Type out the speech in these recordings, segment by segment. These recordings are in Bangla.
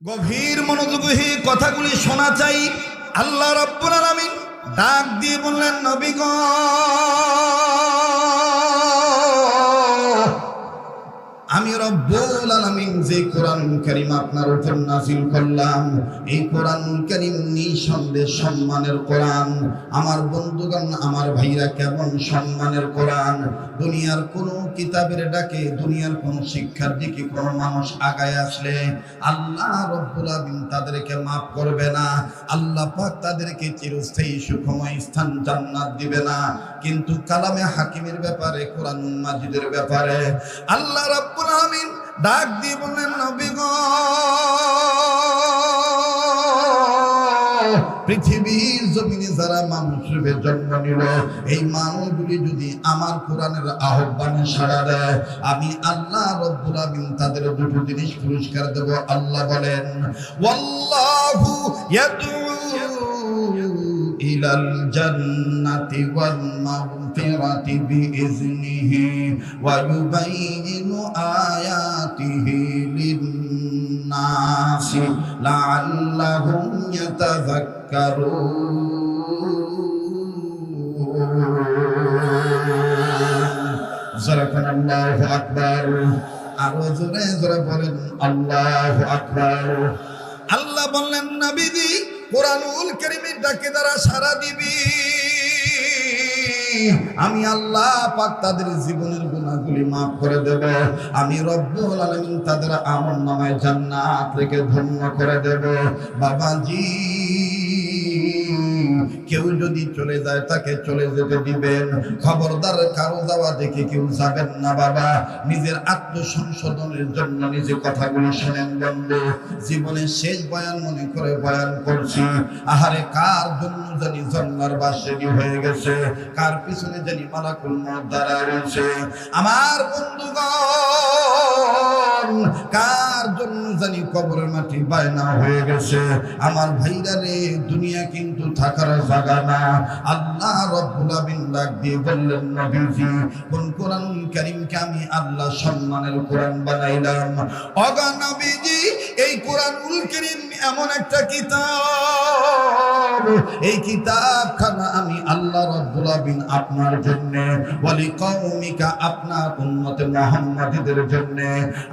গভীর মনোযোগী কথাগুলি শোনা চাই। আল্লাহ রাব্বুল আলামিন ডাক দিয়ে বললেন, নবী গো, আমি রব্বুল আলামিন যে কোরআন কারীম আপনার উপর নাযিল করলাম, এই কোরআন কারীম নিঃসন্দেহে সম্মানের কোরআন। আমার বন্ধুগণ, আমার ভাইরা, কেমন সম্মানের কোরআন! দুনিয়ার কোন কিতাবের ডাকে, দুনিয়ার কোন শিক্ষার দিকে কোন মানুষ আগায় আসলে আল্লাহ রব্বুল আলামিন তাদেরকে মাফ করবে না। আল্লাহ পাক তাদেরকে চিরস্থায়ী সুখময় স্থান জান্নাত দিবে না। কিন্তু কালামে হাকিমের ব্যাপারে, কোরআন মাজিদের ব্যাপারে আল্লাহ রাব্বুল আমিন ডাক দিয়ে বললেন, নবী গো, পৃথিবীর জমিনে যারা মানুষ রূপে জন্ম নিল, এই মানুষগুলি যদি আমার কোরআনের আহ্বানে সাড়া দেয়, আমি আল্লাহ রব্বুল আমিন তাদের দুটো জিনিস পুরস্কার দেব। আল্লাহ বলেন, ওয়াল্লাহু ইয়াদউ ইলাল জান্নাতি ওয়াল মাগফিরাতি বিইজনিহি ওয়া ইউবাইয়িনু আয়াতিহি লিন-নাসি লাআল্লাহুম ইয়াতাযাক্কারুন। যারাকান আল্লাহু আকবার। আরো জোরে জোরে বলেন আল্লাহু আকবার। আল্লাহ বললেন, নবীজি, কোরআনুল কারীমের ডাকে যারা সাড়া দিবি, আমি আল্লাহ পাক তাদের জীবনের গুনাহগুলি মাফ করে দেব। আমি রব্বুল আলামিন তাদের আমলনামায় জান্নাত রেখে ধন্য করে দেব। বাবাজি, কেউ যদি চলে যায় তাকে চলে যেতে দিবেন। খবরদার, কারো যাওয়া দেখে কেউ যাবেন না বাবা। নিজের আত্মসংশোধনের জন্য নিজে কথাগুলি শোনেন বন্ধু। জীবনের শেষ বয়ান মনে করে বয়ান করছি। আহারে, কার জন্য জানি জন্মার বাসেরি হয়ে গেছে, কার পিছনে জানি মালাকুল মউত দাঁড়ায় রয়েছে। আমার বন্ধুগণ, কার জন্য জানি কবরের মাটি বায়না হয়ে গেছে। আমার ভাইরা রে, দুনিয়া কিন্তু থাকার জায়গা না। আল্লাহ রব্বুল আমিন ডাক দিয়ে বললেন, নবীজি, কোন কোরআনুল কারীমকে আমি আল্লাহ সম্মানের কোরআন বানাইলাম। ওগো নবীজি, এই কোরআনুল কারীম এমন একটা কিতাব, এই কিতাবখানা আমি আল্লাহ রব্বুল আমিন আপনার জন্য, ওয়ালি কওমিকা, আপনার উম্মতে মুহাম্মাদীদের জন্য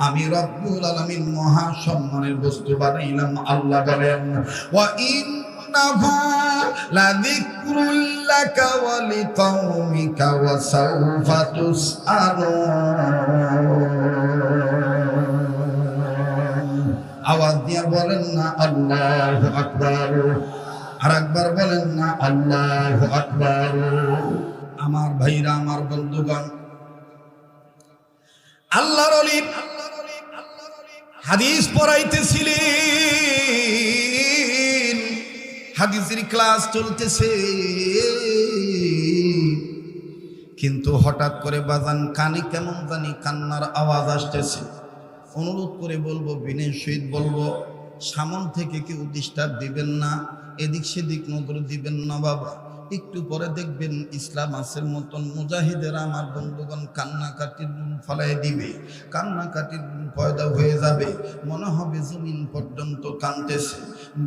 আমি রব্বুল আলামিন মহা সম্মানের বস্তু বানাইলাম। আল্লাহ বলেন, ওয়া ইন্নাহু লাযিকরুল লাকা ওয়া লিকওমিকা ওয়া সাওফা তুসআলুন। আওয়াজ দিয়ে বলেন না আল্লাহু আকবার। আর একবার বলেন না আল্লাহু আকবার। আমার ভাইরা, আমার বন্ধুগণ, আল্লাহর ওলি হাদিস পড়াইতেছিলেন, হাদিসের ক্লাস চলতেছে, কিন্তু হঠাৎ করে বাজান কানে কেমন জানি কান্নার আওয়াজ আসতেছে। অনুরোধ করে বলবো, বিনয় সহিত বলবো, সামন থেকে কেউ ডিস্টার্ব দিবেন না, এদিক সেদিক নজর দিবেন না বাবা। একটু পরে দেখবেন ইসলাম আসের মতন মুজাহিদেরা, আমার বন্ধুগণ, কান্নাকাটির ফলাই দিবে, কান্নাকাটির পয়দা হয়ে যাবে, মনে হবে জমিন পর্যন্ত কাঁদতেছে।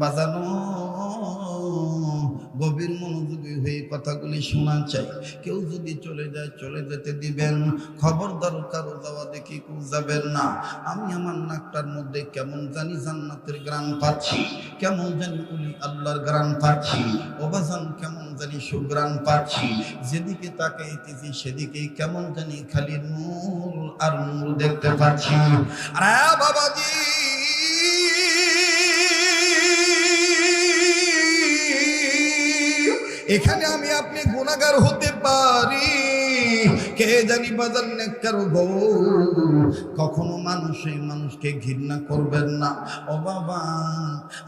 বাজানো, গভীর মনোযোগী হয়ে কথাগুলি শোনা চাই। কেউ যদি চলে যায়, চলে যেতে দিবেন। খবরদার, কারো যাওয়া দেখি কেউ যাবেন না। আমি আমার নাকটার মধ্যে কেমন জানি জান্নাতের গ্রান পাচ্ছি, কেমন জানি উলি আল্লাহর গ্রান পাচ্ছি। ওবাজান, কেমন জানি সুগ্রান পাচ্ছি। যেদিকে তাকাইতেছি সেদিকেই কেমন জানি খালি নূর আর নূর দেখতে পাচ্ছি। আরে বাবাজি, এখানে আমি আপনি গুনাহগার হতে পারি, কে জানি বাজার নেককার গো। কখনো মানুষ এই মানুষকে ঘৃণা করবেন না। ও বাবা,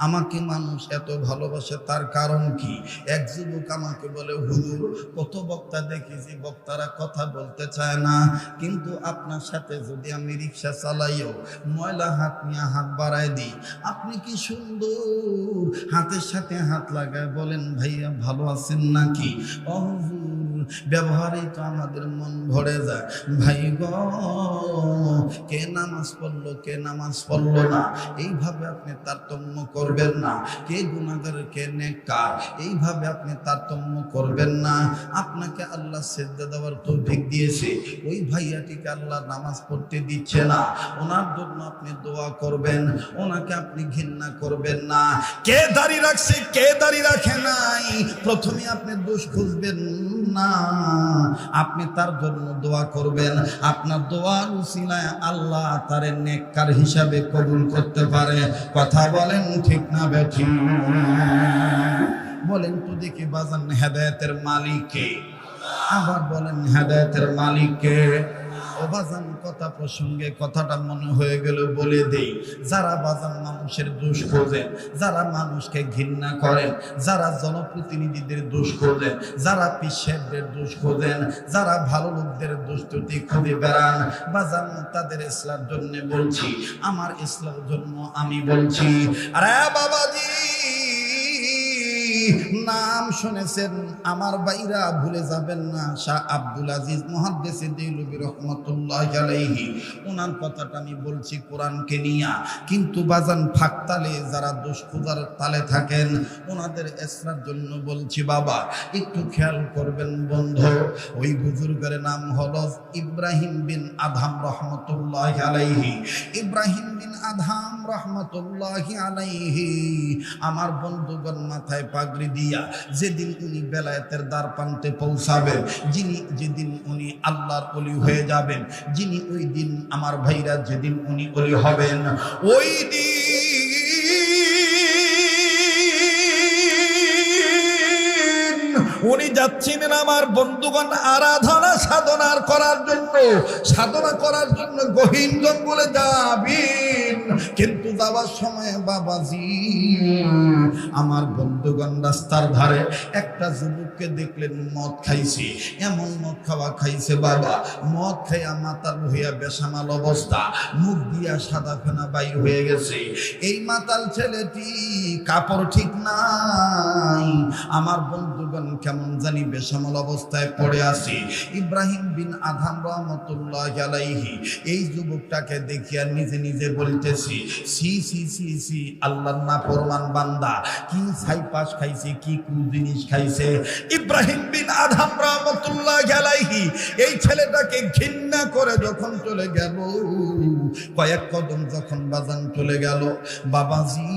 আমাকে মানুষ এত ভালোবাসে, তার কারণ কি? এক যুবক আমাকে বলে, হুজুর, কত বক্তা দেখেছি, বক্তারা কথা বলতে চায় না, কিন্তু আপনার সাথে যদি আমি রিক্সা চালাইও, ময়লা হাত নিয়ে হাত বাড়াই দিই, আপনি কি সুন্দর হাতের সাথে হাত লাগায় বলেন, ভাইয়া ভালো আছেন নাকি? ও হুজুর, ব্যবহারেই তো আমাদের মন ভরে যায়। ভাই গো, কে নামাজ পড়লো কে নামাজ পড়লো না এইভাবে আপনি তারতম্য করবেন না। কে গুনাহগার কে নেককার এইভাবে আপনি তারতম্য করবেন না। আপনাকে আল্লাহ সিজদা দেওয়ার তৌফিক দিয়েছে, ওই ভাইয়াটিকে আল্লাহ নামাজ পড়তে দিচ্ছে না, ওনার জন্য আপনি দোয়া করবেন, ওনাকে আপনি ঘৃণা করবেন না। কে দাড়ি রাখছে কে দাড়ি রাখে নাই প্রথমে আপনি দোষ খুঁজবেন না, আপনি তার জন্য দোয়া করবেন। আপনার দোয়ার উসিলায় আল্লাহ তার নেককার হিসাবে কবুল করতে পারে। কথা বলেন ঠিক না বেঠিক? বলেন তো দেখি বাজান, হেদায়েতের মালিক কে? আবার বলেন, হেদায়েতের মালিক কে? ও বাজান, কথা প্রসঙ্গে কথাটা মনে হয়ে গেল বলে দেই। যারা বাজান মানুষের দোষ খোঁজেন, যারা মানুষকে ঘৃণা করেন, যারা জনপ্রতিনিধিদের দোষ খোঁজেন, যারা পিসেরদের দোষ খোঁজেন, যারা ভালো লোকদের দোষ ত্রুটি খুঁজে বেড়ান, বাজান তাদের ইসলার জন্য বলছি, আমার ইসলার জন্য আমি বলছি, আরে বাবাজি নাম শুনেছেন আমার ভাইরা, ভুলে যাবেন না শাহ আব্দুল আজিজ মুহাদ্দিস দেহলভী রাহমাতুল্লাহি আলাইহি, ওনার কথাটা আমি বলছি কোরআনকে নিয়া। কিন্তু বাজান ফাঁকতালে যারা দোষ খোঁজার তালে থাকেন ওনাদের ইসলার জন্য বলছি। বাবা একটু খেয়াল করবেন বন্ধু, ওই বুজুর্গের নাম হলো ইব্রাহিম বিন আদহাম রাহমাতুল্লাহি আলাইহি। ইব্রাহিম বিন আদহাম রাহমাতুল্লাহি আলাইহি আমার বন্ধুগণ মাথায় পাগড়ি দিয়া যেদিন উনি বেলায়েতের দ্বার প্রান্তে পৌঁছাবেন, যেদিন উনি আল্লাহর ওলি হয়ে যাবেন, ওই দিন আমার ভাইরা যেদিন উনি ওলি হবেন, ওই দিন উনি যাচ্ছিলেন আমার বন্ধুগণ আরাধনা সাধনার করার জন্য, সাধনা করার জন্য গহীন জঙ্গলে যাবেন। কিন্তু যাওয়ার সময় বাবাজি আমার বন্ধুগণ রাস্তার ধারে একটা যুবককে দেখলেন মদ খাইছে, এমন মদ খাওয়া খাইছে বাবা, মদ খাইয়া মাতাল হইয়া বেসামাল অবস্থা, মুখ দিয়া সাদা ফেনা বাইর হয়ে গেছে। এই মাতাল ছেলেটি কাপড় ঠিক নাই, আমার বন্ধুগণ কেমন জানি বেসামাল অবস্থায় পড়ে আছে। ইব্রাহিম বিন আদহাম রাহমাতুল্লাহি আলাইহি এই যুবকটাকে দেখিয়া নিজে নিজে বলতেছি, সি সি সি সি আল্লাহর নাফরমান বান্দা, কি ছাইপাস খাইছে, কি জিনিস খাইছে। ইব্রাহিম বিন আদহাম রাহমাতুল্লাহি আলাইহি এই ছেলেটাকে ঘৃণা করে যখন চলে গেল, কয়েক কদম যখন বাজান চলে গেল বাবাজি,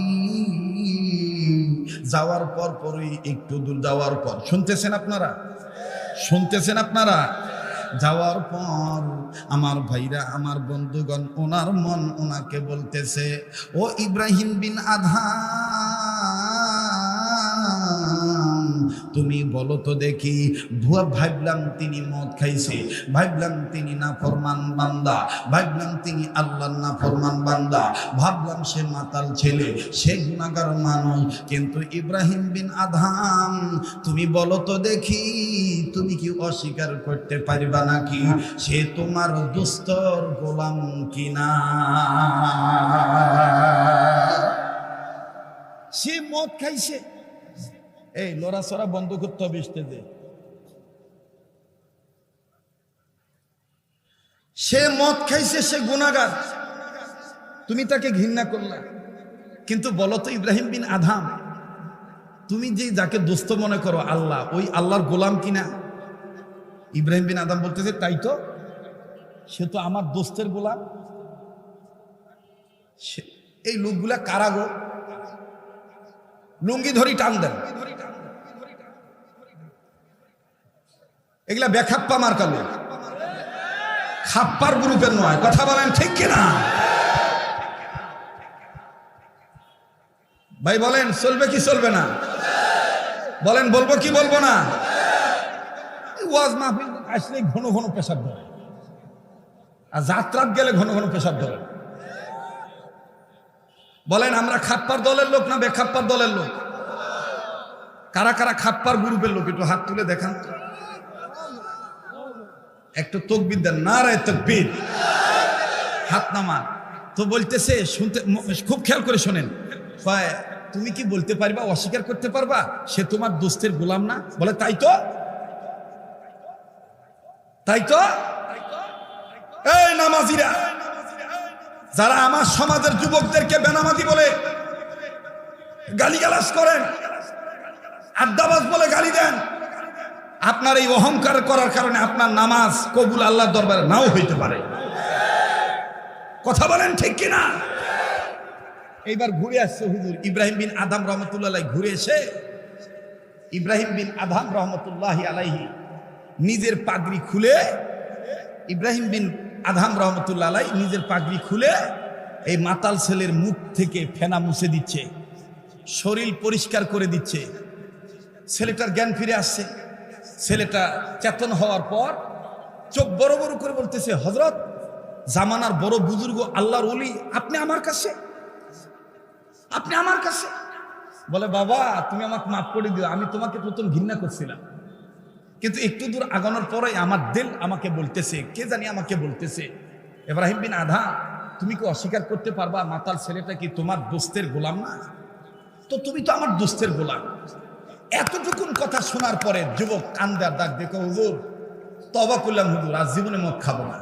যাওয়ার পর পরই একটু দূর যাওয়ার পর শুনতেছেন আপনারা, শুনতেছেন আপনারা, যাওয়ার পর আমার ভাইরা আমার বন্ধুগণ ওনার মন ওনাকে বলতেছে, ও ইব্রাহিম বিন আদহাম তুমি বলো তো দেখি, ভুয়া ভাবলাম তিনি মদ খাইছে, ভাবলাম তিনি নাফরমান বান্দা, ভাবলাম তিনি আল্লাহর নাফরমান বান্দা, ভাবলাম সে মাতাল ছেলে, সে গুনাহগার মানুষ। কিন্তু ইব্রাহিম বিন আদহাম তুমি বলো তো দেখি, তুমি কি অস্বীকার করতে পারবা নাকি সে তোমার দুস্তর গোলাম কিনা? সে মদ খাইছে, এই লড়াচড়া বন্ধ করতে হবে স্টেজে। সে মদ খাইছে, সে গুনাহগার, তুমি তাকে ঘৃণা করলা। কিন্তু বলো তো ইব্রাহিম বিন আদহাম, তুমি যে যাকে দোস্ত মনে করো আল্লাহ, ওই আল্লাহর গোলাম কিনা? ইব্রাহিম বিন আদহাম বলতেছে, তাই তো, সে তো আমার দোস্তের গোলাম। এই লোকগুলা কারা গো? লুঙ্গি ধরি টান দেন, এগুলা বেখাপ্পা মার্কা লোক, খাপ্পার গ্রুপের নয়। কথা বলেন ঠিক কিনা ভাই? বলেন চলবে কি চলবে না? বলেন বলবো কি বলবো না? ওয়াজ মাহফিল আসলে ঘন ঘন পেশাব ধরে, আর যাত্রাত গেলে ঘন ঘন পেশাব ধরে। বলেন আমরা খাপ্পার দলের লোক না বেখাপ্পার দলের লোক? কারা কারা খাপ্পার গ্রুপের লোক একটু হাত তুলে দেখান তো, একটু তাকবীর দেন, নারায়ে তাকবীর, হাত নামান। তো বলতেছে, শুনতে খুব খেয়াল করে শোনেন, তুমি কি বলতে পারবা, অস্বীকার করতে পারবা সে তোমার দোস্তের গোলাম না? বলে তাই তো। তাই তো এই নামাজিরা যারা আমার সমাজের যুবকদেরকে বেনামাজি বলে গালিগালাজ করেন, আড্ডাবাজ বলে গালি দেন, আপনার এই অহংকার করার কারণে আপনার নামাজ কবুল আল্লাহর দরবারে নাও হইতে পারে। কথা বলেন ঠিক কিনা? এইবার ঘুরে আসছে হুজুর ইব্রাহিম বিন আদম রহমতুল্লাহ আলাইহি, ঘুরে এসে ইব্রাহিম বিন আদম রহমতুল্লাহ আলাইহি নিজের পাগড়ি খুলে, ইব্রাহিম বিন আদম রহমতুল্লাহ আলাইহি নিজের পাগড়ি খুলে এই মাতাল ছেলের মুখ থেকে ফেনা মুছে দিচ্ছে, শরীর পরিষ্কার করে দিচ্ছে। ছেলেটার জ্ঞান ফিরে আসছে। ছেলেটা চেতন হওয়ার পর চোখ বড় বড় করে বলতেছে, হযরত, জামানার বড় বুজুর্গ আল্লাহর ওলি আপনি আমার কাছে, আপনি আমার কাছে। বলে, বাবা তুমি আমাকে মাফ করে দিও, আমি তোমাকে প্রথম ঘৃণা করছিলাম, কিন্তু একটু দূর আগানোর পরে আমার দিল আমাকে বলতেছে, কে জানি আমাকে বলতেছে, ইব্রাহিম বিন আদম, তুমি কি অস্বীকার করতে পারবা মাতাল ছেলেটা কি তোমার দোস্তের গোলাম না? তো তুমি তো আমার দোস্তের গোলাম। এতটুকুন কথা শোনার পরে যুবক কান্দার ডাক দেখো, হুজুর তওবা করলাম হুজুর, আজ জীবনে মদ খাবো না।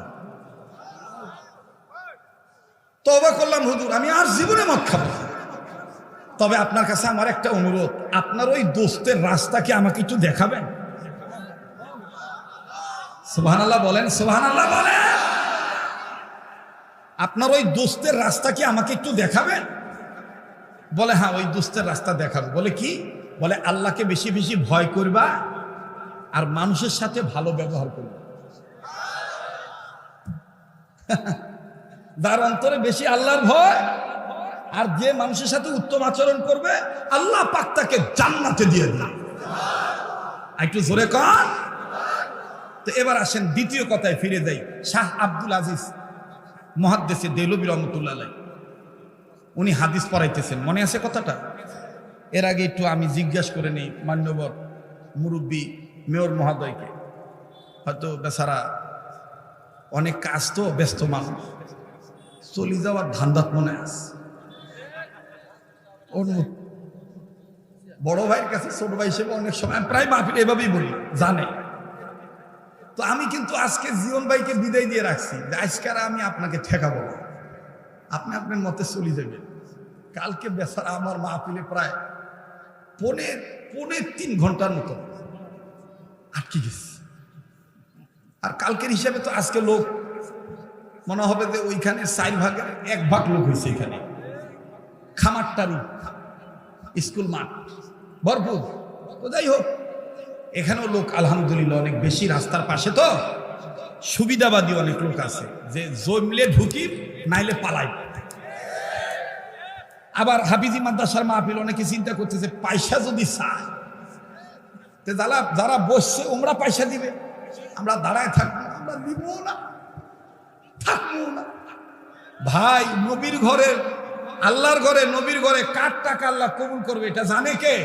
তওবা করলাম হুজুর, আমি আর জীবনে মদ খাবো না। তবে আপনার কাছে আমার একটা অনুরোধ, আপনার ওই দোস্তের রাস্তা কি আমাকে একটু দেখাবেন? সুবহানাল্লাহ বলেন, সুবহানাল্লাহ বলেন। আপনার ওই দোস্তের রাস্তা কি আমাকে একটু দেখাবেন? বলে, হ্যাঁ ওই দোস্তের রাস্তা দেখাবো। বলে কি? বলে, আল্লাহকে বেশি বেশি ভয় করবা আর মানুষের সাথে ভালো ব্যবহার করবা। যার অন্তরে বেশি আল্লাহর ভয় আর যে মানুষের সাথে উত্তম আচরণ করবে, আল্লাহ পাক তাকে জান্নাতে দিয়ে দিবে। একটু জোরে কর। তো এবার আসেন দ্বিতীয় কথায় ফিরে যাই। শাহ আব্দুল আজিজ মুহাদ্দিসে দেহলভী রহমতুল্লাহ আলাইহি, উনি হাদিস পড়াইতেছেন, মনে আছে কথাটা? এর আগে একটু আমি জিজ্ঞাসা করে নিই মান্যবর মুরব্বী মেয়র মহোদয়কে, হয়তো বেচারা অনেক কাজ তো, ব্যস্ত মানুষ, চলে যাওয়ার ধান্দাত মনে আছে। বড় ভাইয়ের কাছে ছোট ভাই হিসেবে অনেক সময় প্রায় মাহফিল এভাবেই বলি, জানে। তো আমি কিন্তু আজকে জীবন ভাইকে বিদায় দিয়ে রাখছি যে আজকে আমি আপনাকে ঠেকাবো না, আপনি আপনার মতে চলে যাবেন। কালকে বেচারা আমার মাহফিলে প্রায় পৌনে 3 ঘন্টার মতো আটকে গেছে। আর কালকের হিসাবে তো আজকে লোক মনে হবে যে ওইখানে 4 ভাগের 1 ভাগ লোক হয়েছে। এখানে খামারটারি স্কুল মাঠ ভরপুর। তো যাই হোক, এখানেও লোক আলহামদুলিল্লাহ অনেক বেশি, রাস্তার পাশে তো সুবিধাবাদী অনেক লোক আছে যে জমলে ঢুকি নাইলে পালাই। আবার হাফিজি মাদ্রাসার মাহফিল অনেকে চিন্তা করতেছে পয়সা যদি চায়, যারা বসছে ওমরা পয়সা দিবে, আমরা দাঁড়ায় থাকবো, আমরা দিব না, থাকবো না। ভাই, নবীর ঘরে, আল্লাহর ঘরে, নবীর ঘরে কার টাকা আল্লাহ কবুল করবে এটা জানে কে?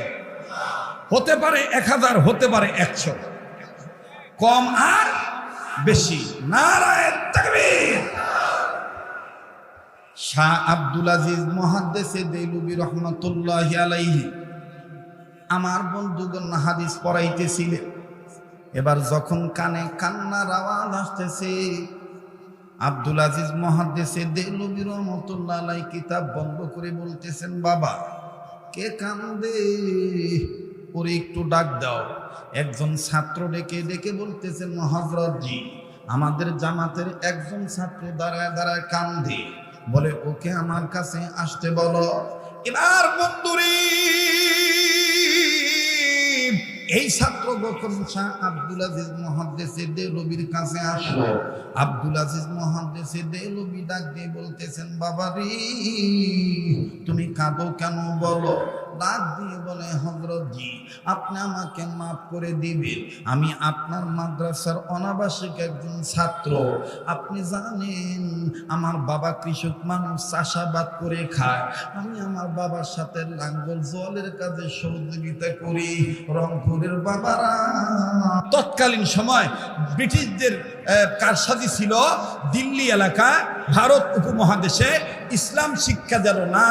হতে পারে 1000, হতে পারে 100, কম আর বেশি। নারায়ে তাকবীর। শাহ আব্দুল আজিজ মুহাদ্দিসে দেহলভী রহমাতুল্লাহি আলাইহি আমার বন্ধুগণ হাদিস পড়াইতেছিলেন। এবার যখন কানে কান্নার আওয়াজ আসতেছে, আব্দুল আজিজ মুহাদ্দিসে দেহলভী রহমাতুল্লাহি আলাইহি কিতাব বন্ধ করে বলতেছেন, বাবা কে কান্দে, ওরে একটু ডাক দাও। একজন ছাত্র ডেকে ডেকে বলতেছেন, হযরত জি, আমাদের জামাতের একজন ছাত্র দাঁড়ায় দাঁড়ায় কান্দে, বলে ওকে আমার কাছে আসতে বলো। এবার বন্ধুরে এই ছাত্র যখন শাহ আব্দুল আজিজ মুহাদ্দিসে দেহলভীর কাছে আসলো, আব্দুল আজিজ মুহাদ্দিসে দেহলভী ডাক দিয়ে বলতেছেন, বাবা রে তুমি কাঁদো কেন বলো? ডাক দিয়ে বলে, হযরত জি আপনি আমাকে মাফ করে দিবেন, আমি আপনার মাদ্রাসার অনাবাসিক একজন ছাত্র। আপনি জানেন আমার বাবা কৃষক মানুষ, চাষাবাদ করে খায়। আমি আমার বাবার সাথে লাঙ্গল জলের কাজে সহযোগিতা করি। রংপুরের বাবারা তৎকালীন সময় ব্রিটিশদের কারসাজি ছিল দিল্লি এলাকা, ভারত উপমহাদেশে ইসলাম শিক্ষা যেন না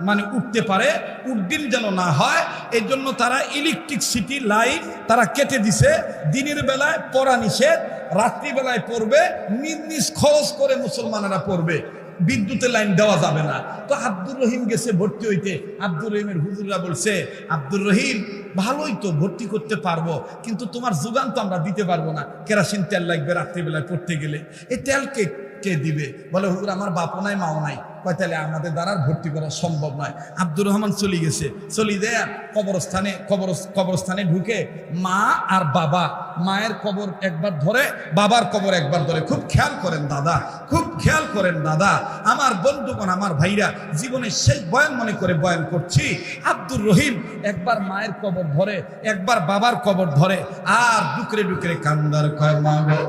মানে উঠতে পারে, উড্ডিন যেন না হয়, এই জন্য তারা ইলেকট্রিসিটি লাইন তারা কেটে দিছে। দিনের বেলায় পড়া নিষেধ, রাত্রিবেলায় পড়বে, নিজ নিজ খরচ করে মুসলমানেরা পড়বে, বিদ্যুতের লাইন দেওয়া যাবে না। তো আব্দুর রহিম গেছে ভর্তি হইতে। আব্দুর রহিমের হুজুররা বলছে, আব্দুর রহিম ভালোই তো, ভর্তি করতে পারবো, কিন্তু তোমার যোগান তো আমরা দিতে পারবো না, কেরাসিন তেল লাগবে রাত্রিবেলায় পড়তে গেলে, এই তেল কে দিবে? বলে হুজুর আমার বাপও নাই মাও নাই। কয় তাহলে আমাদের দ্বারা ভর্তি করা সম্ভব নয়। আব্দুর রহমান চলে গেছে, চলে দেয় কবরস্থানে ঢুকে মা আর বাবা, মায়ের কবর একবার ধরে, বাবার কবর একবার ধরে। খুব খেয়াল করেন দাদা, খুব খেয়াল করেন দাদা, আমার বন্ধুগণ, আমার ভাইরা, জীবনের শেষ বয়ান মনে করে বয়ান করছি। আব্দুর রহিম একবার মায়ের কবর ধরে, একবার বাবার কবর ধরে, আর ডুকরে ডুকরে কান্দার কয়, মা গো,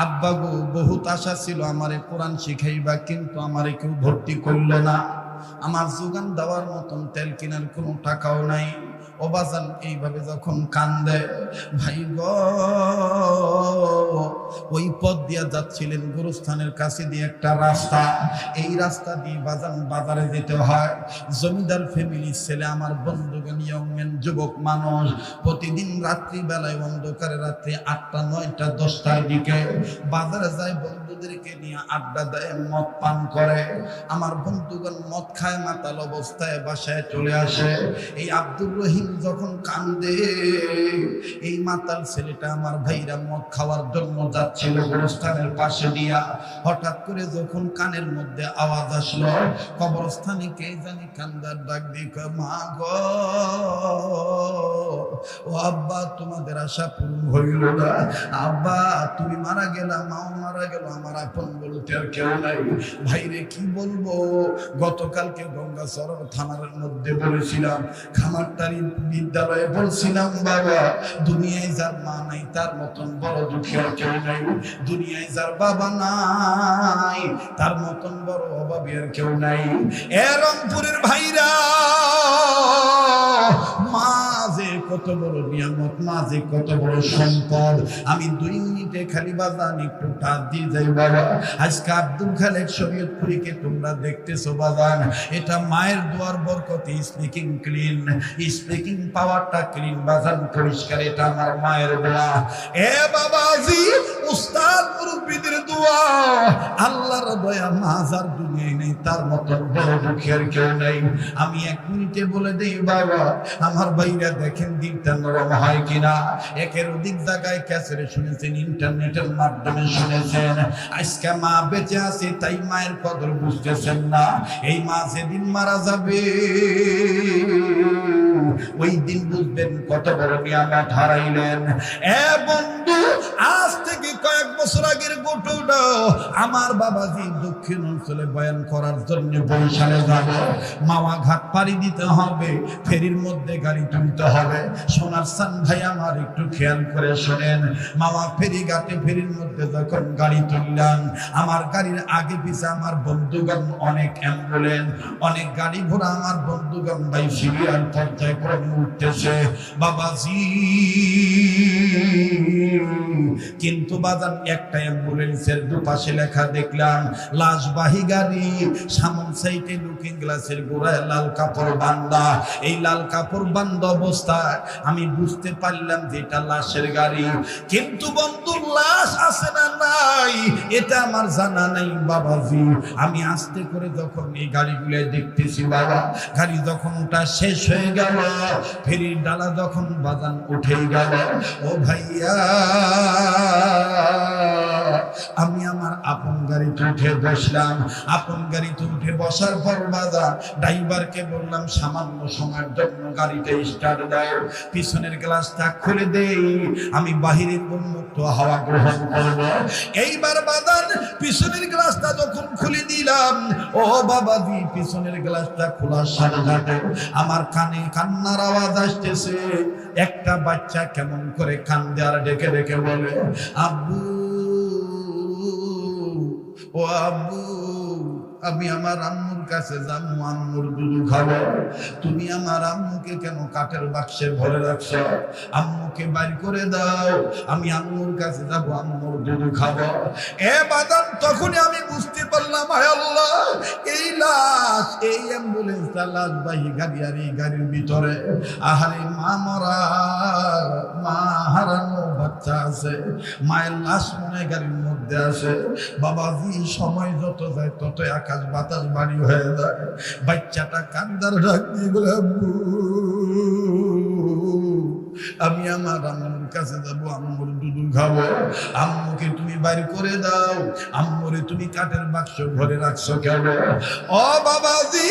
আব্বা গো, বহুত আশা ছিল আমারে কোরআন শিখাইবা, কিন্তু আমারে কেউ ভর্তি করলো না, আমার যোগান দেওয়ার মতন তেল কেনার কোনো টাকাও নাই। ও বাজান এইভাবে যখন কান্দে, ভাই গো, ওই পথ দিয়া যাচ্ছিলেন গোরস্থানের কাছে দিয়ে একটা রাস্তা, এই রাস্তা দিয়ে বাজান বাজারে যেতে হয়। জমিদার ফ্যামিলির ছেলে, আমার বন্ধুগণ, ইয়ংম্যান, যুবক মানুষ, প্রতিদিন রাত্রিবেলায় অন্ধকারে রাত্রি 8টা 9টা 10টার দিকে বাজারে যায়, বন্ধুদেরকে নিয়ে আড্ডা দেয়, মদ পান করে। আমার বন্ধুগণ মদ খায়, মাতাল অবস্থায় বাসায় চলে আসে। এই আব্দুর রহিম যখন কান্দে, এই মাতাল ছেলেটা আমার ভাইরা মদ খাওয়ার জন্য যাচ্ছিল গোরস্থানের পাশে দিয়া, হঠাৎ করে যখন কানের মধ্যে আওয়াজ আসলো, কবরস্থানে কে জানি কান্দার ডাক দিয়ে কয়, মা গো, ও আব্বা, তোমাদের আশা পূরণ হইল না, আব্বা তুমি মারা গেলা, মাও মারা গেল, আমার আপন বলতে আর কেউ নাই। ভাইরে কি বলবো, গতকালকে গঙ্গাচর থানার মধ্যে বলেছিলাম, খামারটারি বিদ্যালয়ে বলছিলাম, বাবা, দুনিয়ায় যার মা নাই তার মতন বড় দুঃখী আর কেউ নাই, দুনিয়ায় যার বাবা নাই তার মতন বড় অভাবী আর কেউ নাই। এ রংপুরের ভাইরা, মা যে কত বড় নিয়ামত, মা যে কত বড় সম্পদ। আমি 2 মিনিটে খালি বাজান একটু টাচ দিয়ে যাই বাবা। আজকে আব্দুল খালেক শরীয়তপুরীকে তোমরা দেখতেছো বাজান, এটা মায়ের দোয়ার বরকতে স্পিকিং ক্লিন, স্পিকিং পাওয়ারটা ক্লিন বাজান, পরিষ্কার, এটা আমার মায়ের দোয়া। এ বাবাজি, উস্তাদ মুরব্বিদের দোয়া, আল্লাহর দয়া, মাজার দুনিয়ায় নেই তার মতন বড় দুঃখী আর কেউ নাই। আমি 1 মিনিটে বলে দেই বাবা, আমার ভাইরা দেখেন দিনটা নরম হয় কিনা। একের অধিক জায়গায় ক্যাসেটে শুনেছেন, ইন্টারনেটের মাধ্যমে শুনেছেন। আজকে মা বেঁচে আছে, তাই মায়ের কদর বুঝতেছেন না। এই মা যেদিন মারা যাবে, ওই দিন বুঝবেন কত বড় নিয়ামত হারাইলেন। এ বন্ধু, আজ থেকে কয়েক বছর আগের ঘটনা, আমার বাবাজি দক্ষিণ অঞ্চলে বয়ান করার জন্য বরিশালে যাবে, মাওয়া ঘাট পাড়ি দিতে হবে, ফেরির মধ্যে গাড়ি তুলতে হবে। সোনার সান ভাই আমার একটু খেয়াল করে শোনেন, মাওয়া ফেরি ঘাটে ফেরির মধ্যে যখন গাড়ি তুললাম, আমার গাড়ির আগে পিছে আমার বন্ধুগণ অনেক অ্যাম্বুলেন্স, অনেক গাড়ি ঘোড়া, আমার বন্ধুগণ ভাই সিরিয়াল পর্যায়ে ক্রমে উঠতেছে বাবাজি। কিন্তু বাজান একটা অ্যাম্বুলেন্সের দুপাশে লেখা দেখলাম লাশবাহী গাড়ি, সামন সাইডে লুকিং গ্লাসের গোড়ায় লাল কাপড় বান্ধা। এই লাল কাপড় বান্ধা অবস্থায় আমি বুঝতে পারলাম যে এটা লাশের গাড়ি, কিন্তু বন্ধু লাশ আছে না নাই এটা আমার জানা নাই বাবাজি। আমি আস্তে করে যখন এই গাড়িগুলো দেখতেছি বাবা, গাড়ি যখন ওটা শেষ হয়ে গেল, ফেরির ডালা যখন বাজান উঠে গেল, ও ভাইয়া, আমি আমার আপন গাড়িতে উঠে বসলাম। আপন গাড়িতে উঠে বসার পর বাজার ড্রাইভারকে বললাম, সামান্য সময়ের জন্য গাড়িটা স্টার্ট দাও, পিছনের গ্লাসটা খুলে দেই, আমি বাহিরের উন্মুক্ত হাওয়া গ্রহণ করব। এইবার বাজার পিছনের গ্লাসটা যখন খুলে দিলাম, ও বাবাজি, পিছনের গ্লাসটা খোলার সাথে সাথে আমার কানে কান্নার আওয়াজ আসতেছে। একটা বাচ্চা কেমন করে কান্দে আর ডেকে ডেকে বলে, আব্বু, ও আব্বু, আমি আমার আম্মুর কাছে যাবো, আম্মুর দুধ খাবো। তুমি আমার আম্মুকে কেন কাঠের বাক্সে ভরে রাখছো? আম্মুকে বাইর করে দাও, আমি আম্মুর কাছে যাবো, আম্মুর দুধ খাবো। এ বাদান, তখনই আমি বুঝতে পারলাম, হায় আল্লাহ, এই লাশ, এই অ্যাম্বুলেন্সটা লাশবাহী গাড়ি, আর এই গাড়ির ভিতরে আহারে মা মরা, মা হারানো বাচ্চা আছে। মায়ের লাশ মনে গাড়ির মধ্যে আসে। বাবাজি, সময় যত যায় তত আকাশ বাতাস বাড়ি হয়ে যায়। বাচ্চাটা কান্দার ডাক দিয়ে বলে, আব্বু, আমি আমার আম্মুর কাছে যাবো, আম্মুর দুধ খাবো। আম্মুকে তুমি বাইর করে দাও, আম্মুরে তুমি কাঠের বাক্স ভরে রাখছো কেন? ও বাবাজি,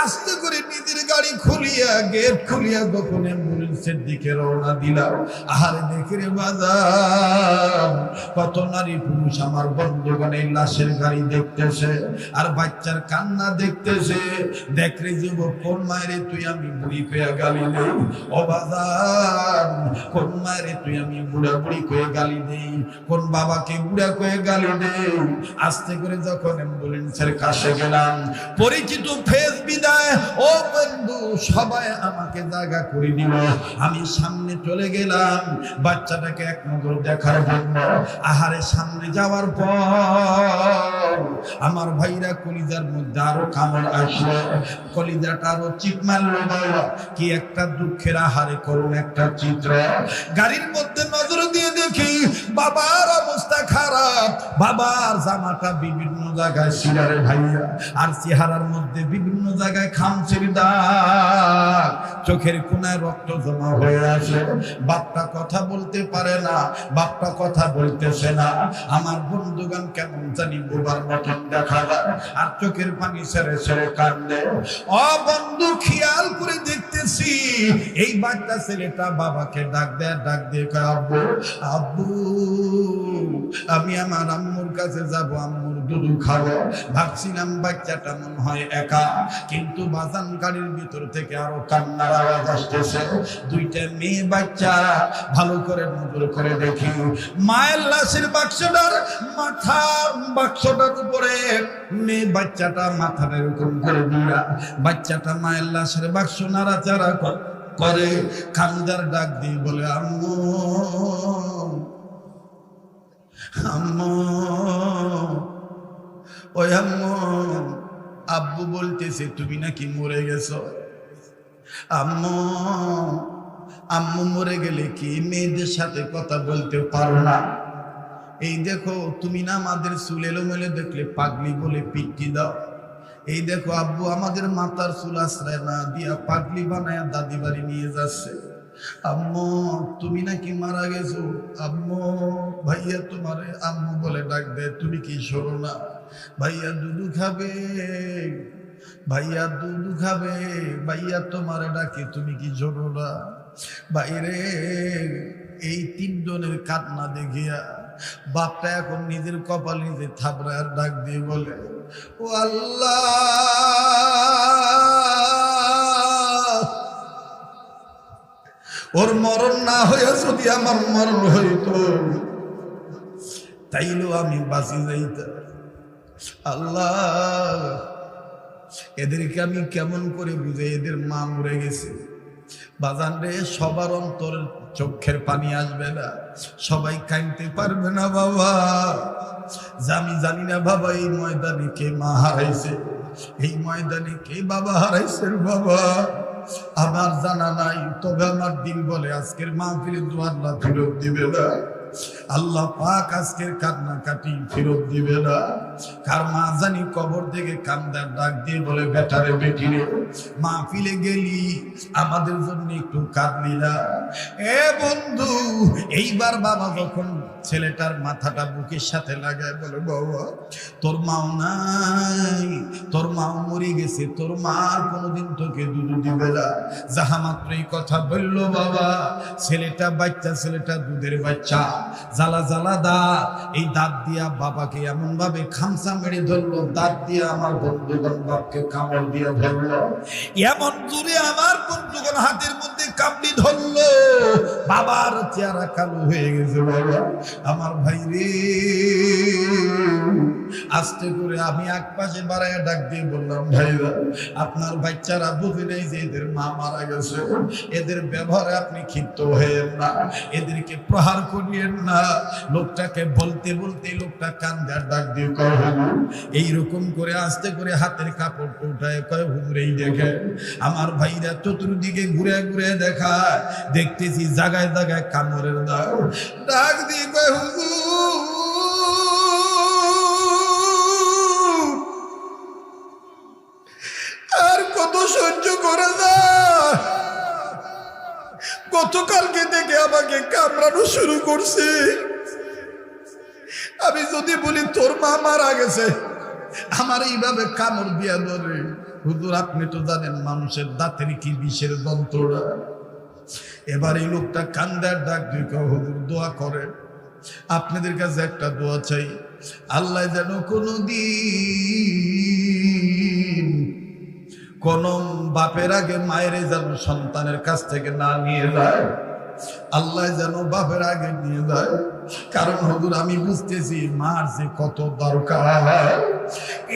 আস্তে করে নিজের গাড়ি খুলিয়া, গেট খুলিয়া যখন অ্যাম্বুলেন্সের দিকে রওনা দিলাম, আহারে দেখে রে বাজার, কত নারী পুরুষ আমার বন্ধুগণ এই লাশের গাড়ি দেখতেছে আর বাচ্চার কান্না দেখতেছে। দেখ রে যুবক, কোন মায়েরে তুই আমি বুড়ি কইয়া গালি দেই? ও বাজার, কোন মায়েরে তুই আমি বুড়া বুড়ি কয়ে গালি দেই? কোন বাবাকে বুড়া কয়ে গালি দেই? আস্তে করে যখন অ্যাম্বুলেন্সের কাছে গেলাম, পরিচিত ফেস বিদায়, ও বন্ধু, সবাই আমাকে জায়গা করে দিল। আমি সামনে চলে গেলাম বাচ্চাটাকে এক নজর দেখার জন্য। আহারে, সামনে যাওয়ার পর আমার ভাইরা কলিজার মধ্যে আরো কামড় আসলো, কলিজাটা আরো চিপ মারলো। বাবা, কি একটা দুঃখের, আহারে করুন একটা চিত্র। গাড়ির মধ্যে নজর দিয়ে দেখি বাবার অবস্থা খারাপ। বাবার জামাটা বিভিন্ন জায়গায় ছিঁড়ারে ভাইয়া, আর চেহারার মধ্যে বিভিন্ন জায়গায় খামচির দাগ, চোখের কোনায় রক্ত জমা হয়ে আছে। বাপটা কথা বলতে পারে না, বাপটা কথা বলতেছে না। আমার বন্ধুগান কেমন জানি বোবার মতন দেখা যায়, আর চোখের পানি ছেড়ে ছেড়ে কান্দে। ও বন্ধু, খেয়াল করে দেখতেছি এই বাচ্চা ছেলেটা বাবাকে ডাক দেয়, ডাক দিয়ে কয়, আব্বু, আব্বু, আমি আমার আম্মুর কাছে যাব, আম্মুর দুধ খাবো। ভাবছিলাম বাচ্চাটা মনে হয় একা, কিন্তু বাজান গাড়ির ভিতর থেকে আরো কান্নার আওয়াজ আসতেছে। দুইটা মেয়ে বাচ্চা। ভালো করে নজর করে দেখি মায়ের লাশের বাক্সটার মাথা, বাক্সটার উপরে মেয়ে বাচ্চাটা মাথাটা এরকম করে দিয়া, বাচ্চাটা মায়ের লাশের বাক্স নাড়াচাড়া করে, কান্দার ডাক দিয়ে বলে, আম্মু, আম্মু, ওই আম্মু। আব্বু বলতেছে, তুমি নাকি মরে গেছো। আম্মু, আম্মু মরে গেলে কি মেয়েদের সাথে কথা বলতে পারো না? এই দেখো, তুমি না আমাদের চুল এলোমেলো দেখলে পাগলি বলে পিটি দাও। এই দেখো আব্বু আমাদের মাথার চুল আশ্রয় না দিয়া পাগলি বানায়া দাদি বাড়ি নিয়ে যাচ্ছে। আম্মু, তুমি নাকি মারা গেছো। আম্মু, ভাইয়া তোমারে আম্মু বলে ডাক দে, তুমি কি শোনো না? ভাইয়া দুধু খাবে, ভাইয়া দুধু খাবে, ভাইয়া তোমারে ডাকে, তুমি কি শোনো না? বাইরে এই তিনজনের কান্না দেখিয়া বাপটা এখন নিজের কপাল নিজে থাবড়ার ডাক দিয়ে বলে, ও আল্লাহ, ওর মরণ না হয়ে যদি আমার মরণ হইত, তাইলেও আমি বাঁচি যাইতাম। আল্লাহ, এদেরকে আমি কেমন করে বুঝে এদের মা মরে গেছে। বাজান রে, সবার অন্তর চোখের পানি আসবে না, সবাই কাঁদতে পারবে না বাবা। আমি জানি না বাবা, এই ময়দানে কে মা হারাইছে, এই ময়দানে কে বাবা হারাইছে বাবা, আমার জানা নাই। তবে আমার দিল বলে আজকের মাহফিলে দোয়া আল্লাহ ফেরত দিবে না, আল্লাহ পাক আজকের কান্নাকাটি ফেরত দিবে না। কার মা জানি কবর থেকে কান্দার ডাক দিয়ে বলে, বেটারে বেটিরে, মাহফিলে গেলি আমাদের জন্য একটু কাঁদলি না? এ বন্ধু, এইবার বাবা যখন ছেলেটার মাথাটা বুকের সাথে লাগায় বলে, বাবা তোর মাও নাই, তোর মাও মরে গেছে, তোর মা কোনোদিন তোকে দুধ দিবে না। যাহা মাত্র এই কথা বললো বাবা, ছেলেটা বাচ্চা, ছেলেটা দুধের বাচ্চা, জ্বালা জ্বালা দাঁত, এই দাঁত দিয়া বাবাকে এমন ভাবে খামসা মেরে ধরলো, দাঁত দিয়ে আমার বন্ধুগণ বাপকে কামড় দিয়ে ধরলো, এমন জোরে আমার বন্ধুগণ হাতের মধ্যে কামড়ি ধরলো, বাবার চেহারা কালো হয়ে গেছে। বাবা আমার ভাই রে, আস্তে করে আমি এক পাশে বাড়ায় ডাক দিয়ে বললাম, ভাইরা আপনার বাচ্চারা বুঝে নেই যে এদের মা মারা গেছে, এদের ব্যবহারে আপনি ক্ষিপ্ত হয়েন না, এদেরকে প্রহার করিয়েন না। লোকটাকে বলতে বলতে লোকটা কান্দার ডাক দিয়ে কয়, হুজুর এইরকম করে আস্তে করে হাতের কাপড়টা উঠায় কয়, হুজুর এই দেখে। আমার ভাইরা চতুর্দিকে ঘুরে ঘুরে দেখায়, দেখতেছি জায়গায় জায়গায় কামড়ের দাগ। ডাক দিয়ে কয়, হুজুর আর কত সহ্য করা যায়? গতকালকে থেকে আমাকে কামড়ানো শুরু করছে। আমি যদি বলি তোর মা মারা গেছে, আমার এইভাবে কামড় দিয়া ধরে। হুজুর আপনি তো জানেন মানুষের দাঁতের কি বিষের যন্ত্রণা। এবার এই লোকটা কান্দার ডাক দিয়ে কয়, হুজুর দোয়া করে, আপনাদের কাছে একটা দোয়া চাই, আল্লাহ যেন কোনদিন কোন বাপের আগে মায়ের যেন সন্তানের কাছ থেকে না নিয়ে যায়, আল্লাহ যেন বাপের আগে নিয়ে যায়। কারণ হুজুর আমি বুঝতেছি মার যে কত দরকার।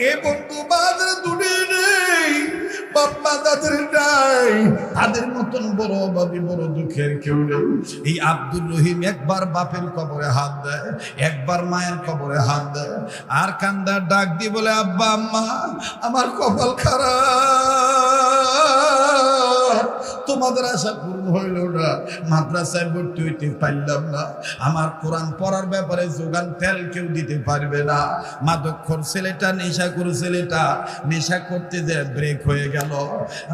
এ বন্ধু বাজারে দুনিয়া নেই, বাপ্পা তাদের নাই, তাদের মতন বড় অভাবী বড় দুঃখের কেউ নেই। এই আব্দুর রহিম একবার বাপের কবরে হাত দেয়, একবার মায়ের কবরে হাত দেয়, আর কান্দার ডাক দিয়ে বলে, আব্বা আম্মা আমার কপাল খারাপ, তোমাদের আশা পূর্ণ হইল না, মাদ্রাসায় ভর্তি হইতে পারলাম না, আমার কোরআন পড়ার ব্যাপারে যোগান তেল কেউ দিতে পারবে না। মাদকখোর ছেলেটা, নেশাখোর ছেলেটা নেশা করতে যে ব্রেক হয়ে গেল,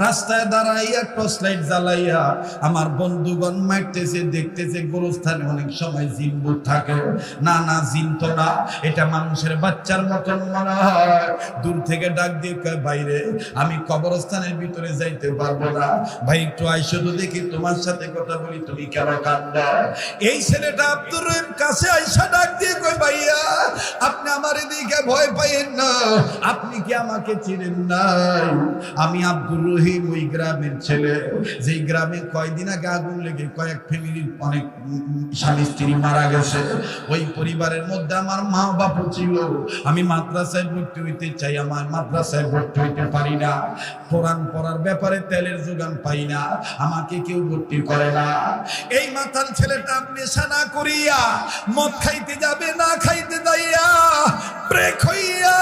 রাস্তায় দাঁড়াইয়া টর্চ লাইট জ্বালাইয়া আমার বন্ধুগণ মারতেছে, দেখতেছে গোরস্থানে অনেক সময় জিনবুত থাকে। না না, জিন তো না, এটা মানুষের বাচ্চার মতন মনে হয়। দূর থেকে ডাক দিয়ে কয়, বাইরে আমি কবরস্থানের ভিতরে যাইতে পারবো না, ভাই একটু আইসো তো দেখি, তোমার সাথে কথা বলি, তুমি কেন কান্দা? এই ছেলেটা আব্দুর রহিম কাছে আইসা ডাক দিয়ে কয়, ভাইয়া আপনি আমার এদিকে ভয় পাইয়েন না, আপনি কি আমাকে চিনেন নাই? আমি আব্দুর রহিম ওই গ্রামের ছেলে, যেই গ্রামে কয়দিন আগে আগুন লেগে কয়েক ফ্যামিলির অনেক স্বামী স্ত্রী মারা গেছে। ওই পরিবারের মধ্যে আমার মা বাবা ছিল। আমি মাদ্রাসায় ভর্তি হইতে চাই, আমার মাদ্রাসায় ভর্তি হইতে পারি না, কোরআন পড়ার ব্যাপারে তেলের যোগান পাই না, আমাকে কেউ ভর্তি করে না। এই মাতাল ছেলেটা নেশা না করিয়া মদ খাইতে যাবে, না খাইতে যাইয়া ব্রেক হইয়া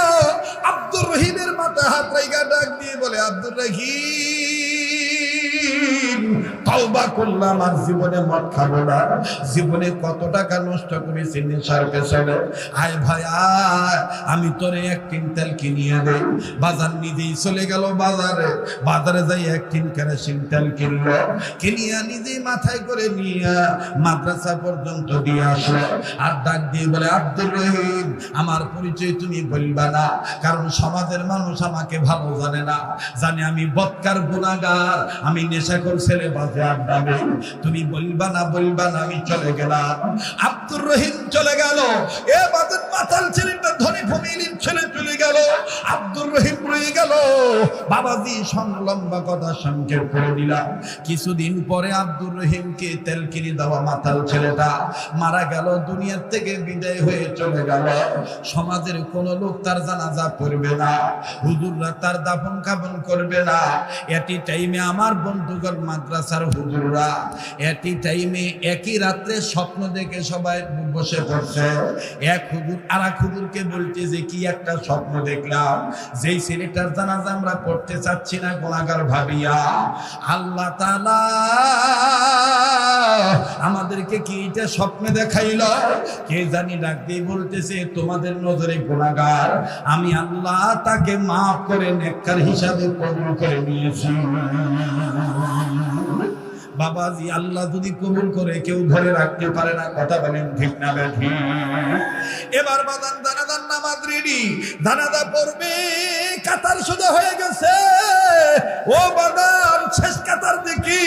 আব্দুর রহিমের মাথা হাত রাইগা ডাক দিয়ে বলে, আব্দুর রহিম তওবা করলাম, আর জীবনে মদ খাবো না। জীবনে কত টাকা নষ্ট করেছি নেশার পেছনে, আয় ভাই আয়, আমি তোরে এক কুইন্টাল কিনিয়ে দেই। বাজার নিজেই চলে গেল বাজারে, বাজারে যাই এক টিন কেরোসিন তেল কিনলো, কিনিয়া নিজেই মাথায় করে নিয়ে মাদ্রাসা পর্যন্ত দিয়ে আসলো। আর ডাক দিয়ে বলে, আব্দুর রহিম আমার পরিচয় তুমি বলবা না, কারণ সমাজের মানুষ আমাকে ভালো জানে না, জানে আমি বদকার গুনাহগার, আমি নেশাখোর ছেলে, বাজে আড্ডা নেই, তুমি বলবা না, বলবা না। আমি চলে গেলাম, আব্দুর রহিম চলে গেল, এ বাজার মাতাল ছেলেটা ধনী ফ্যামিলির ছেলে চলে গেল, আব্দুর রহিম রয়ে গেল। বাবাজি লম্বা কথা সংক্ষেপ করে দিলাম। কিছুদিন পরে আব্দুর রহিমকে তেল কিনে দেওয়া মাতাল ছেলেটা মারা গেল, দুনিয়ার থেকে বিদায় হয়ে চলে গেল। সমাজের কোন লোক তার জানাজা পড়বে না, হুজুররা তার দাফন কাফন করবে না। এটি টাইমে আমার বন্ধুগণ মাদ্রাসার হুজুররা এটি টাইমে একই রাত্রে স্বপ্ন দেখে সবাই বসে পড়ছে। এক হুজুর আর এক হুজুরকে বলছে যে কি একটা স্বপ্ন দেখলাম, যেই ছেলেটার জানাজা আমরা পড়তে চাচ্ছি না গুনাহগার ভাবিয়া, আল্লাহ তাআলা আমাদেরকে কি এটা স্বপ্নে দেখাইলো? কে জানি ডাক দিয়ে বলতেছে, তোমাদের নজরে গুনাহগার, আমি আল্লাহ তাকে মাফ করে নেককার হিসাবে কবুল করে নিয়েছি। বাবাজি আল্লাহ যদি কবুল করে কেউ ধরে রাখতে পারে না, কথা বলেন ঠিক না বেঠি? এবার বাদান জানাজার নামাজ রেডি, জানাজা পড়বে, কাতার সোজা হয়ে গেছে। ও বাদান শেষ কাতার দেখি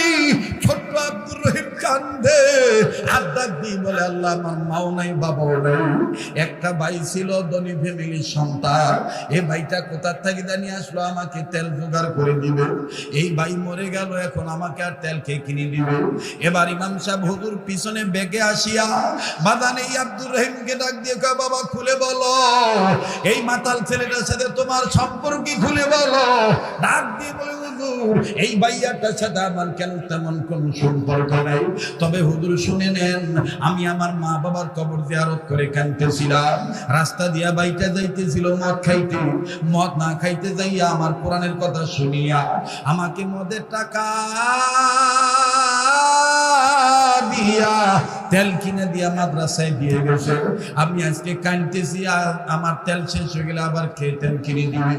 ছোট্ট আব্দুর রহিম কান্দে, আর ডাক দিয়ে বলে আল্লাহ আমার মাও নাই বাবাও নাই, একটা ভাই ছিল ধনী ফ্যামিলির সন্তান, এই ভাইটা কোথা থেকে জানি আসলো আমাকে তেল জোগাড় করে দিবে, এই ভাই মরে গেল এখন আমাকে আর তেল কে কিনে দিবে। এবার ইমাম সাহেব হুজুর পিছনে বেগে আসিয়া বাদানে আব্দুর রহিমকে ডাক দিয়ে কয় বাবা খুলে বলো এই মাতাল ছেলেটার সাথে তোমার সম্পর্ক কি, খুলে বলো। ডাক দিয়ে বলে হুজুর এই ভাইয়াটার সাথে আমার কেন তেমন কোন সম্পর্ক নাই, তবে হুজুর শুনে নেন আমি আমার মা বাবার কবর জিয়ারত করে কাঁদতেছিলাম, রাস্তা দিয়া বাইটা যাইতেছিল মদ খাইতে, মদ না খাইতে যাইয়া আমার কোরআনের কথা শুনিয়া আমাকে মদের টাকা দিয়া তেল কিনে দিয়া মাদ্রাসায় দিয়ে গেছে, আমি আজকে কাঁদতেছি আর আমার তেল শেষ হয়ে গেলে আবার খেয়ে তেল কিনে দিবে।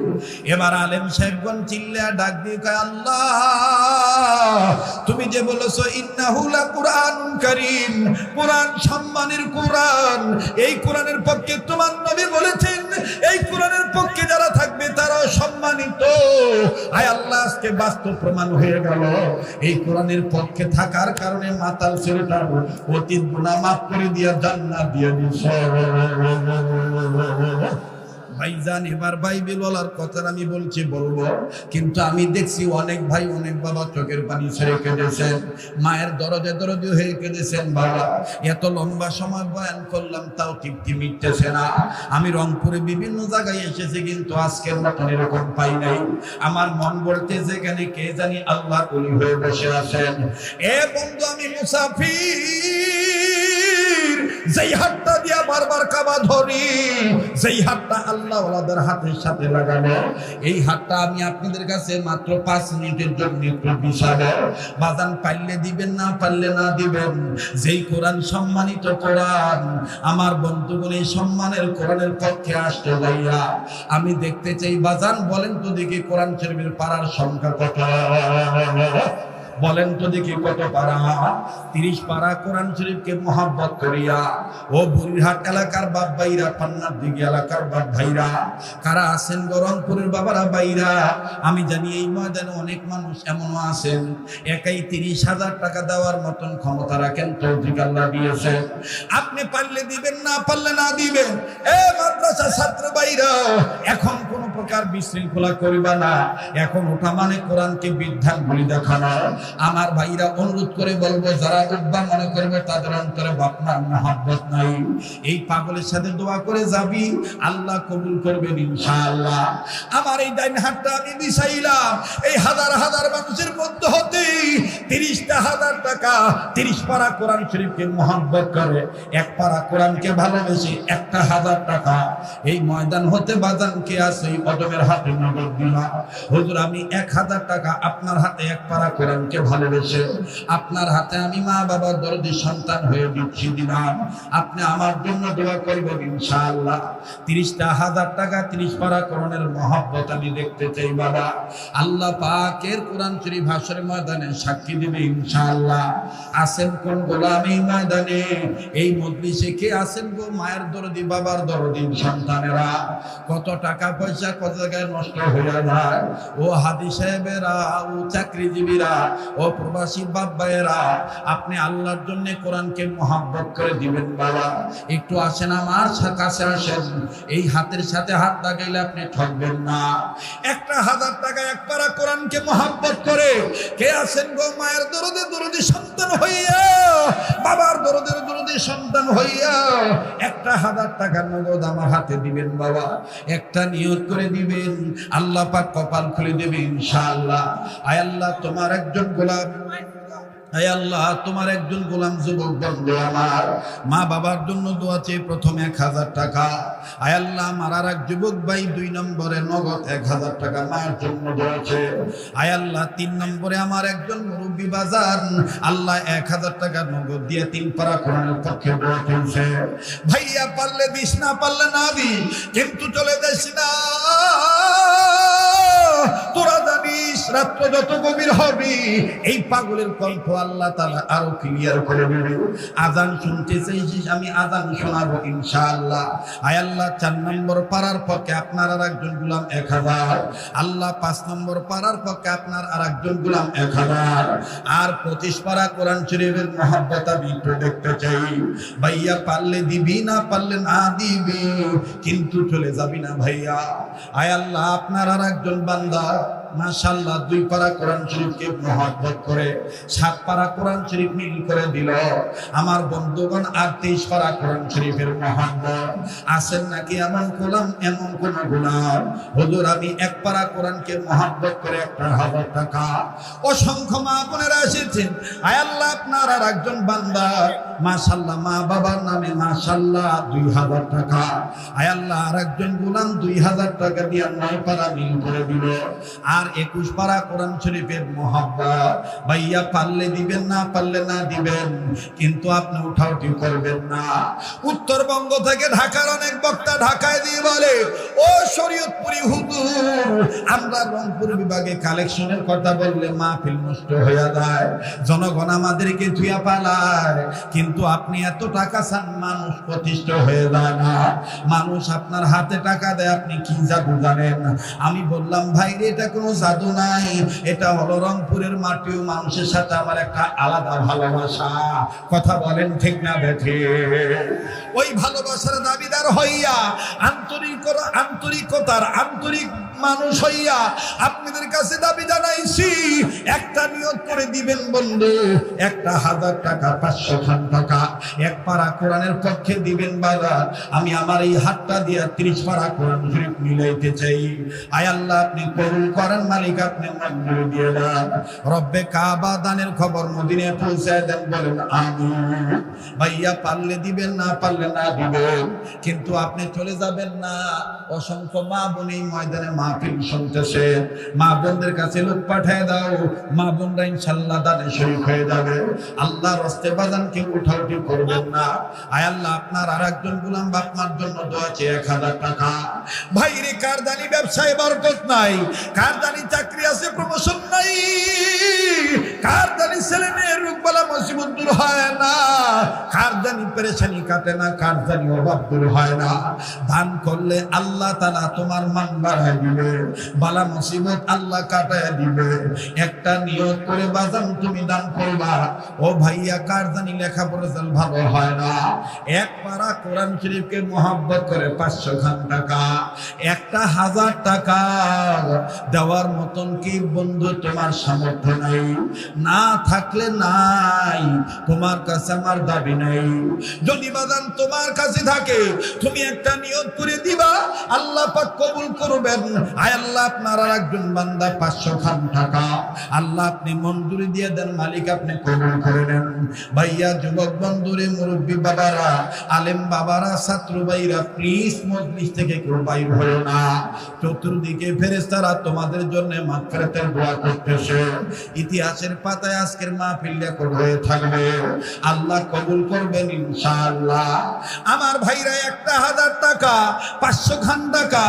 এবার আলেম সাহেবগণ চিল্লা ডাক দিয়ে কয় আল্লাহ তুমি যে বলেছো ইন্নাহু লাকুরআনুন কারীম, কোরআন সম্মানের কোরআন, এই কোরআনের পক্ষে তোমার নবী বলেছেন এই কোরআনের পক্ষে যারা থাকবে তারা সম্মানিত। আয় আল্লাহ আজকে বাস্তব প্রমাণ হয়ে গেল এই কোরআনের পক্ষে থাকার কারণে মাতাল ছেলেটার অতীত গুনাহ মাফ করে দিয়া জান্নাত দিয়ে দিয়েছে। ভাইজান এবার বাইবেল বলার কথা আমি বলবো, কিন্তু আমি দেখছি অনেক ভাই অনেক বাবা চোখের পানি ছেড়ে কেঁদেছেন, মায়ের দরদে দরদে হয়ে কেঁদেছেন। বাবা এত লম্বা সময় বয়ান করলাম তাও তৃপ্তি মিটতেছে না। আমি রংপুরে বিভিন্ন জায়গায় এসেছি কিন্তু আজকের মতন এরকম পাই নাই। আমার মন বলতেছে এখানে কে জানি আল্লাহর ওলি হয়ে বসে আছেন। এ বন্ধু আমি মুসাফির, যেই হাতটা দিয়া বারবার কাবা ধরি, যেই হাতটা আল্লাহ ওয়ালাদের হাতের সাথে লাগানো, এই হাতটা আমি আপনাদের কাছে মাত্র 5 মিনিটের জন্য একটু বিছাবো। বাজান পারলে দিবেন, না পারলে না দিবেন। যেই কোরআন সম্মানিত কোরআন, আমার বন্ধুগণ এই সম্মানের কোরআনের পক্ষে আসতে যাইয়া আমি দেখতে চাই বাজান বলেন তো দেখি কোরআন শরীফের পারার সংখ্যা কত, বলেন তো দেখি কত পারা। 30 পারা কোরআন শরীফকে মহব্বত করিয়া ও বুড়িরহাট এলাকার বাপ ভাইরা, পান্নার দিঘি এলাকার বাপ ভাইরা, কারা আছেন রংপুরের বাবারা ভাইরা, আমি জানি এই ময়দানে অনেক মানুষ এমনও আছেন একাই 30,000 টাকা দেওয়ার মতন ক্ষমতা রাখেন, তৌফিক আল্লাহ দিয়েছেন। আপনি পারলে দিবেন, না পারলে না দিবেন। এ মাদ্রাসা ছাত্র ভাইরা এখন কোন প্রকার বিশৃঙ্খলা করিবা না, এখন ওঠা মানে কোরআনকে বিধানগুলি দেখানো। আমার ভাইরা অনুরোধ করে বলবো যারা উদ্বা মনে করবে তাদের অন্তরে আপনার মহব্বত নাই, এই পাগলের সাথে দোয়া করে যাবি, আল্লাহ কবুল করবেন ইনশাআল্লাহ। আমার এই ডাইন হাতটা আমি বিছাইলাম এই হাজার হাজার মানুষের মধ্যে হতে 30,000 টাকা 30 পারা কোরআন শরীফকে মহব্বত করে, 1 পারা কোরআনকে ভালোবেসে 1,000 টাকা এই ময়দান হতে বাজানকে আছে অদমের হাতে নগদ দিলা। হুজুর আমি 1,000 টাকা আপনার হাতে 1 পারা কোরআনকে ভালোবেসে আপনার হাতে আমি মা বাবার দরদি সন্তান হয়ে দিচ্ছি দিলাম, আপনি আমার জন্য দোয়া করবেন ইনশাআল্লাহ। 30,000 টাকা 30 পারা কোরআনের মহব্বত আমি দেখতে চাই বাবা। আল্লাহ পাকের কোরআন শরীফ হাসরের ময়দানে সাক্ষী দিবে ইনশাআল্লাহ। আছেন কোন গোলাম এই ময়দানে, এই মজলিসে কে আছেন গো মায়ের দরদি বাবার দরদি সন্তানেরা? কত টাকা পয়সা কত জায়গায় নষ্ট হয়ে যায়। ও হাদি সাহেবেরা, ও চাকরিজীবীরা, ও প্রবাসী বাপ ভাইয়েরা, আপনি আল্লাহর জন্য কোরআনকে মহব্বত করে দিবেন বাবা। একটু আসেন আমার কাছে আসেন, এই হাতের সাথে হাত লাগাইলে আপনি ঠকবেন না। 1,000 টাকা 1 পারা কোরআনকে মহব্বত করে কে আছেন গো মায়ের দরদে দরদি সন্তান হইয়া, বাবার দরদে দরদি সন্তান হইয়া 1,000 টাকা নগদ আমার হাতে দিবেন বাবা। একটা নিয়ত করে দিবেন, আল্লাহ পাক কপাল খুলে দেবে ইনশাআল্লাহ। আয় আল্লাহ তোমার একজন গোলাম, আয় আল্লাহ তোমার একজন গোলাম যুবক বন্ধু আমার মা বাবার জন্য দোয়া চেয়ে প্রথমে 1,000 টাকা। আয় আল্লাহ আমার আর এক যুবক ভাই 2 নম্বরে নগদ 1,000 টাকা মায়ের জন্য দোয়া চেয়ে। আয় আল্লাহ 3 নম্বরে আমার একজন মুরব্বী বাজার আল্লাহ 1,000 টাকা নগদ দিয়ে 3 পারা কোরআনের পক্ষে দোয়া করেছে। ভাইয়া পারলে দিস, না পারলে না দিস, কিন্তু চলে যাস না। তোরা জানিস রাত্র যত গভীর হবে এই পাগলের কণ্ঠ আল্লাহ তাআলা আরো ক্লিয়ার করে দেবে। আজান শুনতে চাইছিস, আমি আজান শোনাবো ইনশাআল্লাহ। আয় আল্লাহ 4 নম্বর পারার পক্ষে আপনার আর একজন গোলাম 1000, আল্লাহ 5 নম্বর পারার পক্ষে আপনার আর একজন গোলাম 1000, আর 25 পারা কোরআন শরীফের মহব্বত আমি একটু দেখতে চাই। ভাইয়া পারলে দিবি, না পারলে না দিবি, কিন্তু চলে যাবি না ভাইয়া। আয় আল্লাহ আপনার আর একজন বান্দা মাশাআল্লাহ 2 পারা কোরআন শরীফকে মহব্বত করে 7 পারা কোরআন শরীফ মিল করে দিল। আমার বন্ধুগণ আর 23 পারা কোরআন শরীফের মহব্বত আছেন নাকি এমন গোলাম, এমন কোন গোলাম? হুজুর আমি 1 পারা কোরআনকে মহব্বত করে 1000 টাকা। অসংখ্য মা বোনেরা এসেছেন। আয় আল্লাহ আপনার আর একজন বান্দা মাশাআল্লাহ মা বাবার নামে মাশাআল্লাহ 2000 টাকা। আয় আল্লাহ আর একজন গোলাম 2000 টাকা দিয়ে 9 পারা মিল করে দিল। আর 21 পারা কোরআন শরীফের মহব্বত ভাইয়া পারলে দিবেন, না পারলে না দিবেন, কিন্তু আপনি উঠাউঠি করবেন না। উত্তরবঙ্গ থেকে ঢাকার অনেক বক্তা ঢাকায় দিয়ে বলে, ও শরীয়তপুরি হুজুর আমরা রংপুর বিভাগে কালেকশনের কথা বললে মাহফিল নষ্ট হয়ে যায়, জনগণ আমাদেরকে ধুইয়া পালায়, কিন্তু আপনি এত টাকা চান মানুষ প্রতিষ্ঠ হয়ে যায় না। মানুষ আপনার হাতে টাকা দেয়, আপনি কি জাদু জানেন? আমি বললাম ভাই এটা কোনো জাদু নাই, এটা হলো রংপুরের মাটি ও মানুষের সাথে আমার একটা আলাদা ভালোবাসা। কথা বলেন ঠিক না বেঠে? ওই ভালোবাসার দাবিদার হইয়া আন্তরিকতার আন্তরিক মানুষ হইয়া আপনাদের কাছে দাবি জানাইছি, একটা নিয়ত করে দিবেন বন্ধু, 1000 টাকা 500 টাকা 1 পারা কোরআনের পক্ষে দিবেন বাজার। আমি আমার এই হাতটা দিয়া 30 পারা কোরআন শরীফ মিলাইতে চাই। আয় আল্লাহ আপনি কবুল করেন, মালিক আপনি মঞ্জুর দিয়ে দেন। রব্বে কাবা দানের খবর মদিনায় পৌঁছায় দেন, বলেন আমিন। ভাইয়া পারলে দিবেন, না পারলে না দিবেন, কিন্তু আপনি চলে যাবেন না। অসংখ্য মা বোন এই ময়দানে মাহফিল শুনতেছে, মা বোনদের কাছে লোক পাঠিয়ে দাও, মা বোনরা ইনশাআল্লাহ দানে শরীক হয়ে যাবে। আল্লাহর রাস্তায় বাজানকে উঠাউঠি করবেন না। আয় আল্লাহ আপনার আর একজন গোলাম বাপমার জন্য দোয়া চেয়ে 1000 টাকা। ভাই রে কারদানি ব্যবসায় বরকত নাই, কারদানি চাকরি আছে প্রমোশন নাই, কারদানি ছেলে মেয়ের রোগবালা মুসিবত দূর হয় না, কারদানি পেরেশানি কাটে না, কারদানি অভাব দূর হয় না। দান করলে আল্লাহ তাআলা তোমার মান বাড়ায় দিবে, বালা মুসিবত আল্লাহ কাটায় দিবে। একটা নিয়ত করে বাজান তুমি দান করবা। ও ভাইয়া কারদানি লেখাপড়া ভালো হয় না, 1 পারা কোরআন শরীফকে মহব্বত করে 500 টাকা, 1000 টাকা দেওয়ার মতন কি বন্ধু তোমার সামর্থ্য নাই? না থাকলে নাই, তোমার কাছে আমার দাবি নাই। যদি বাজান তোমার কাছে থাকে তুমি একটা নিয়ত করে দিবা, আল্লাহ পাক কবুল করবেন। আয় আল্লাহ আপনার আর একজন বান্দা 500 টাকা আল্লাহ আপনি মঞ্জুরি দিয়ে দেন, মালিক আপনি কবুল করে নেন। ভাইয়া যুবক বন্ধুরে, মুরব্বী বাবারা, আলেম বাবারা, ছাত্র ভাইরা, প্লিজ মজলিস থেকে কেউ বাইর হলো না। চতুর্দিকে ফেরেশতারা তোমাদের জন্য মাগফিরাতের দোয়া করতেছে। ইতিহাসের পাতায় আজকের মাহফিল রেকর্ড হয়ে থাকবে, আল্লাহ কবুল করবেন ইনশাআল্লাহ। আমার ভাইরা 1000 টাকা 500 টাকা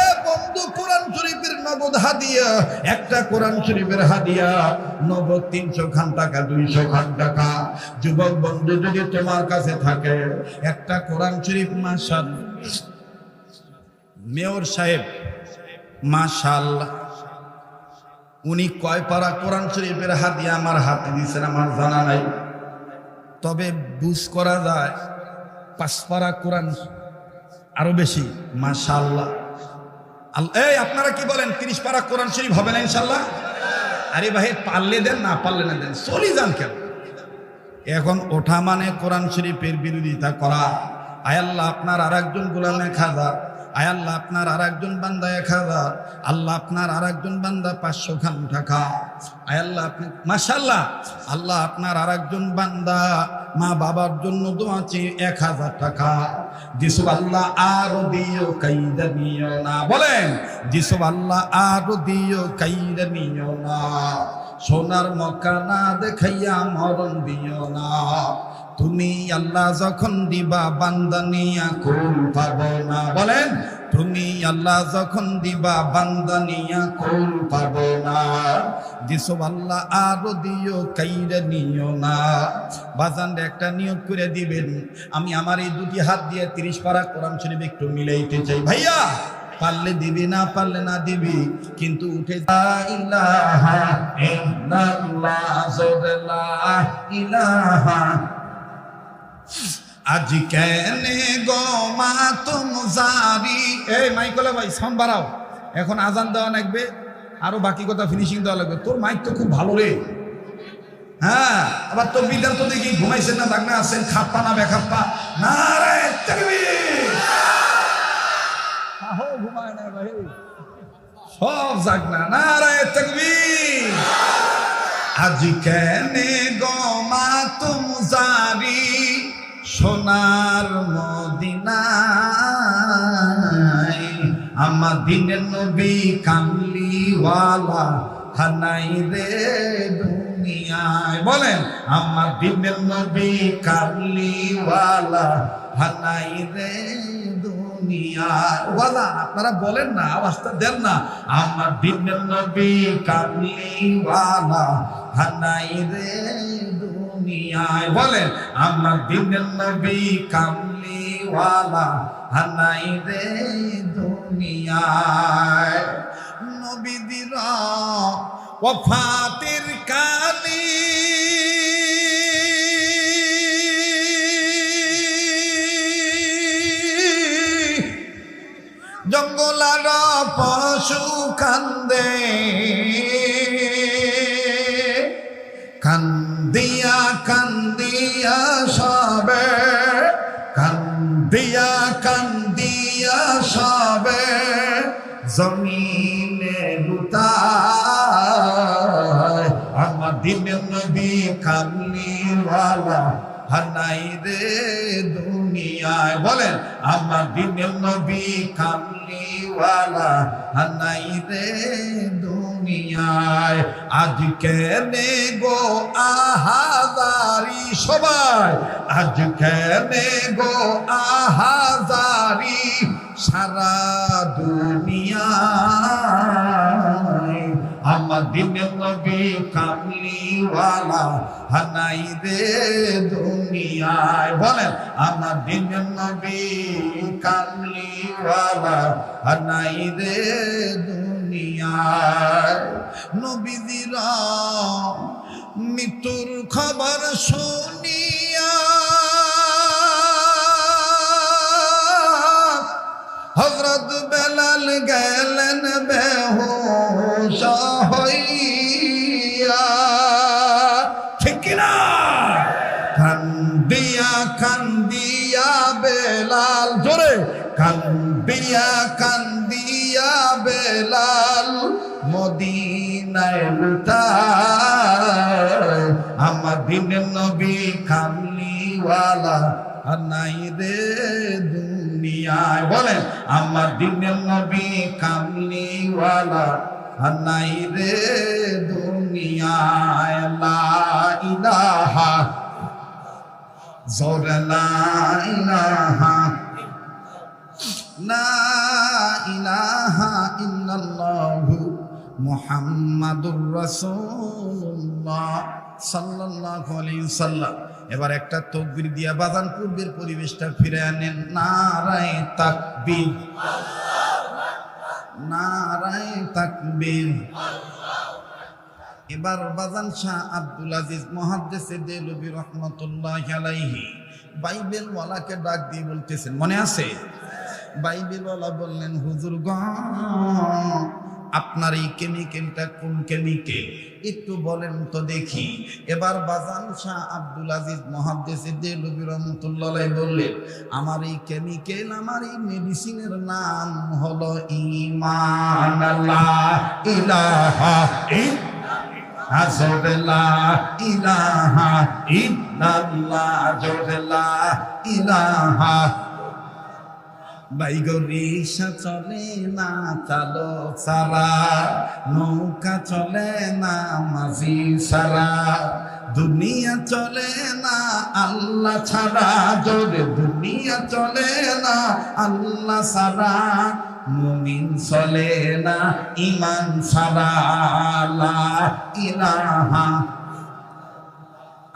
এ বন্ধু কোরআন শরীফের নগদ হাদিয়া, একটা কোরআন শরীফের হাদিয়া নগদ 300 টাকা 200 টাকা। যুবক বন্ধু যদি তোমার কাছে থাকে একটা কোরআন শরীফ, মাশাআল্লাহ মেয়র সাহেব মাশাআল্লাহ উনি কয় পারা কোরআন শরীফের হাদিয়া আমার হাতে দিয়েছেন আমার জানা নাই, তবে বুঝ করা যায় 5 পারা কোরআন আরো বেশি। মাশাআল্লাহ এই আপনারা কি বলেন 30 পারা কোরআন শরীফ হবে না ইনশাআল্লাহ? আরে ভাই পারলে দেন, না পারলে না দেন, চলে যান কেন? এখন ওঠা মানে কোরআন শরীফের বিরোধিতা করা। আয় আল্লাহ আপনার আর একজন গোলাম 1000, আয় আল্লাহ আপনার আর একজন বান্দা 1000, আল্লাহ আপনার আর একজন বান্দা 500 টাকা। আয় আল্লাহ আপনি মাশাআল্লাহ, আল্লাহ আপনার আর একজন বান্দা মা বাবার জন্য দোয়া চেয়ে 1000 টাকা। যিশু আল্লাহ আরো দিও কাইদা নিও না, বলেন যিশু আল্লাহ আরো দিও কাইদা নিও না, সোনার মক্কা না দেখাইয়া মরণ দিও না। তুমি আল্লাহ যখন দিবা বান্দা নিয়া কুল পাবো না। বলেন, তুমি আল্লাহ যখন দিবা বান্দা নিয়া কুল পাবো না। দিছো আল্লাহ আরো দিও, কাইরে নিও না। বাজান একটা নিয়ত করে দিবেন, আমি আমার এই দুটি হাত দিয়ে 30 পারা কোরআন শরীফ একটু মিলাইতে চাই। ভাইয়া পারলে দিবি, না পারলে না দিবি, কিন্তু উঠে লা ইলাহা ইল্লাল্লাহ, লা ইলাহা। আজ কেনে গো মা তুম জারি। এই মাইকলা ভাই সাউন্ড বাড়াও, এখন আজান দেওয়া লাগবে, আরো বাকি কথা ফিনিশিং দেওয়া লাগবে। তোর মাইক তো খুব ভালো রে। হ্যাঁ, আবার তোর বিদ্যান তো দেখি ঘুমাইছেন না, দাগনা আছেন, খাপ্পা না বেখাপ্পা। নারে তাকবীর। আহো ঘুমায় না ভাই, সব জাগনা। নারে তাকবীর। আজ কেনে গো মা তুম জারি, সোনার মদিনায় আমার দিনের নবী কামলিওয়ালা হানাই রে দুনিয়ায়। বলেন, আমার দিনের নবী কামলিওয়ালা হানাই রে দুনিয়ায়। ওয়ালা আপনারা বলেন না, আওয়াজটা দেন না। আমার দিনের নবী কামলিওয়ালা হানাই রে দুনিয়ায়। বলেন, আমার দিনের নবী কামলিওয়ালা হানাই রে দুনিয়ায়। নবীদের ওয়াফাতের কানে জঙ্গলার পশু কান্দে, কান্দিয়া কান্দিয়া সবে, কান্দিয়া কান্দিয়া সবে জমিনে লুটায়। আমার দিনের নবী কামলিওয়ালা হানাই রে দুনিয়ায়। বলেন, আমার দিনের নবী কামলিওয়ালা হানাই রে দুনিয়ায়। আজ কেনে গো আহাজারি, সবাই আজ কেনে গো আহাজারি সারা দুনিয়ায়। আমার দিনের নবী কামলিওয়ালা হানাই রে দুনিয়ায়। বলেন, আমার দিনের নবী কামলিওয়ালা হানাই রে দুনিয়ায়। নবীদের মৃত্যুর খবর শুনিয়া হযরত বেলাল গেলেন বেহুশ হইয়া। ঠিক না? কান্দিয়া কান্দিয়া বেলাল, জোরে কান্দিয়া কান্দিয়া বেলাল মদিনায় লুটায়। আমার দিনের নবী কামলিওয়ালা হানাই রে দুনিয়ায়। বলেন, আমার দিনের নবী কামলিওয়ালা হানাই রে দুনিয়ায়। লা ইলাহা, জোরে লা ইলাহা, লা ইলাহা ইল্লাল্লাহু মুহাম্মাদুর রাসূলুল্লাহ সাল্লাল্লাহু আলাইহি ওয়াসাল্লাম। এবার একটা তাকবীর দিয়া বাজান পূর্বের পরিবেশটা ফিরে আনেন। নারায়ে তাকবীর, নারায়ে তাকবীর। এবার বাজান শাহ আব্দুল আজিজ মুহাদ্দিসে দেলবি রাহমাতুল্লাহি আলাইহি বাইবেল ওয়ালাকে ডাক দিয়ে বলতেছেন, মনে আছে? বাইবেল ওয়ালা বললেন, হুজুর গ আপনার এই কেমিক্যালটা কোন কেমিক্যাল একটু বলেন তো দেখি। এবার বাজান শাহ আব্দুল আজিজ মুহাদ্দিসে দেলবি রাহমাতুল্লাহি আলাইহি বললেন, আমার এই কেমিক্যাল, আমার এই মেডিসিনের নাম হলো ঈমান। লা ইলাহা লা ইলাহা ইল্লাল্লাহ, জোরে লা ইলাহা। বাইগো রিক্সা চলে না চালক সারা, নৌকা চলে না মাঝি সারা, দুনিয়া চলে না আল্লাহ ছাড়া, জোরে দুনিয়া চলে না আল্লাহ ছাড়া, মুমিন চলে না ঈমান ছাড়া, লা ইলাহা।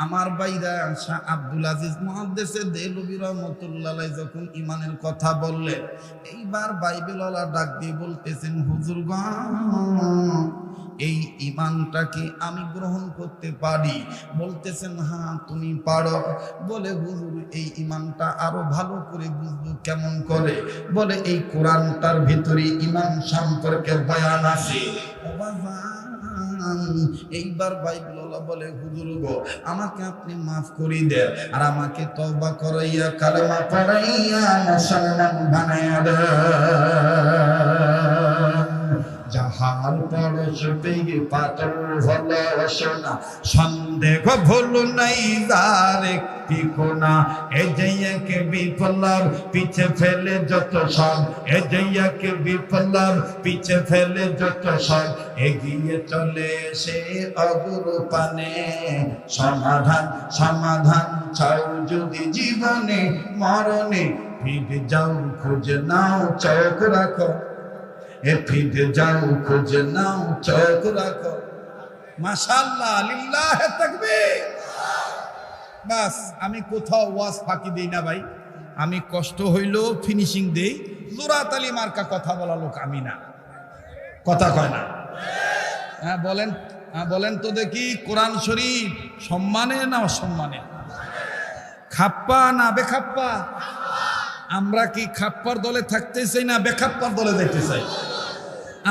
আমার ভাইরা শাহ আব্দুল আজিজ মুহাদ্দিসে দেহলভী রাহমাতুল্লাহ আলাইহি যখন ঈমানের কথা বললেন, এইবার বাইবেলওয়ালা ডাক দিয়ে বলতেছেন, হুজুর গো, এই ঈমানটা কি আমি গ্রহণ করতে পারি? বলতেছেন, হ্যাঁ তুমি পারো। বলে, হুজুর এই ঈমানটা আরো ভালো করে বুঝবো কেমন করে? বলে, এই কোরআনটার ভিতরে ঈমান সম্পর্কে বয়ান আছে। এইবার বাইবেলওয়ালা বলে, হুজুর গো, আমাকে আপনি মাফ করে দেন, আর আমাকে তওবা করাইয়া কালেমা পড়াইয়া মুসলমান বানাইয়া দেন। যাহার পরশ পেয়ে পাতল ভালোবাসনা, সন্দেহ ভুল নাই যার একটি কোনা, এ যে এক বিপ্লব পিছে ফেলে যত সব, এ যে এক বিপ্লব পিছে ফেলে যত সব, এগিয়ে চলে সে অগুরু পানে। সমাধান সমাধান চাও যদি জীবনে মরণে, ফিরে যাও খুঁজে নাও চোখ রাখো, এ ফিরে যাও খুঁজে নাও চোখ রাখো। মাশাআল্লাহ, লিল্লাহে তাকবীর। বাস, আমি কোথাও ওয়াজ ফাঁকি দিই না ভাই, আমি কষ্ট হইলেও ফিনিশিং দেই। জোরাত আলী মার্কা কথা বলা লোক আমি না, কথা কয় না। হ্যাঁ বলেন, হ্যাঁ বলেন তো দেখি, কোরআন শরীফ সম্মানে না অসম্মানে? খাপ্পা না বেখাপ্পা? আমরা কি খাপ্পার দলে থাকতে চাই না বেখাপ্পার দলে দেখতে চাই?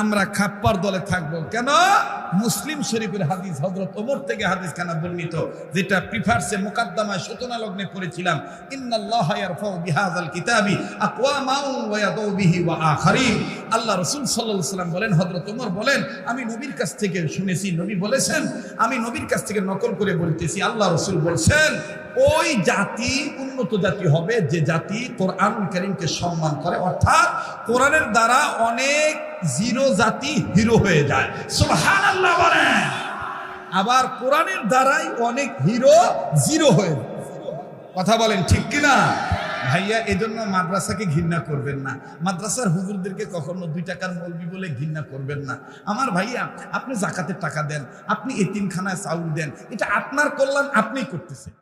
আমরা খাপ্পার দলে থাকবো। কেন? মুসলিম শরীফের হাদিস, হযরত ওমর থেকে হাদিস খানা বর্ণিত, যেটা প্রিফার্সে মুকাদ্দামায় সূচনা লগ্নে পড়েছিলাম, ইন্নাল্লাহা ইয়ারফাউ বিহাযাল কিতাবি আকওয়ামান ওয়া ইয়াদউ বিহি ওয়া আখারিন। আল্লাহ রাসূল সাল্লাল্লাহু আলাইহি ওয়াসাল্লাম বলেন, হযরত ওমর বলেন, আমি নবীর কাছ থেকে শুনেছি, নবী বলেছেন, আমি নবীর কাছ থেকে নকল করে বলতেছি, আল্লাহ রাসূল বলছেন, ওই জাতি উন্নত জাতি হবে যে জাতি কোরআনুল কারীমকে সম্মান করে, অর্থাৎ কোরআনের দ্বারা অনেক জিরো জাতি হিরো হয়ে যায়। সুবহানাল্লাহ বলেন। আবার কোরআনের দ্বারাই অনেক হিরো জিরো হয়ে যায়। কথা বলেন ঠিক কিনা ভাইয়া? এজন্য মাদ্রাসাকে ঘৃণা করবেন না, মাদ্রাসার হুজুরদেরকে কখনো 2 টাকার মৌলবি বলে ঘৃণা করবেন না। আমার ভাইয়া, আপনি যাকাতের টাকা দেন, আপনি এতিমখানায় চাউল দেন, এটা আপনার কল্যাণ আপনি করতেছেন।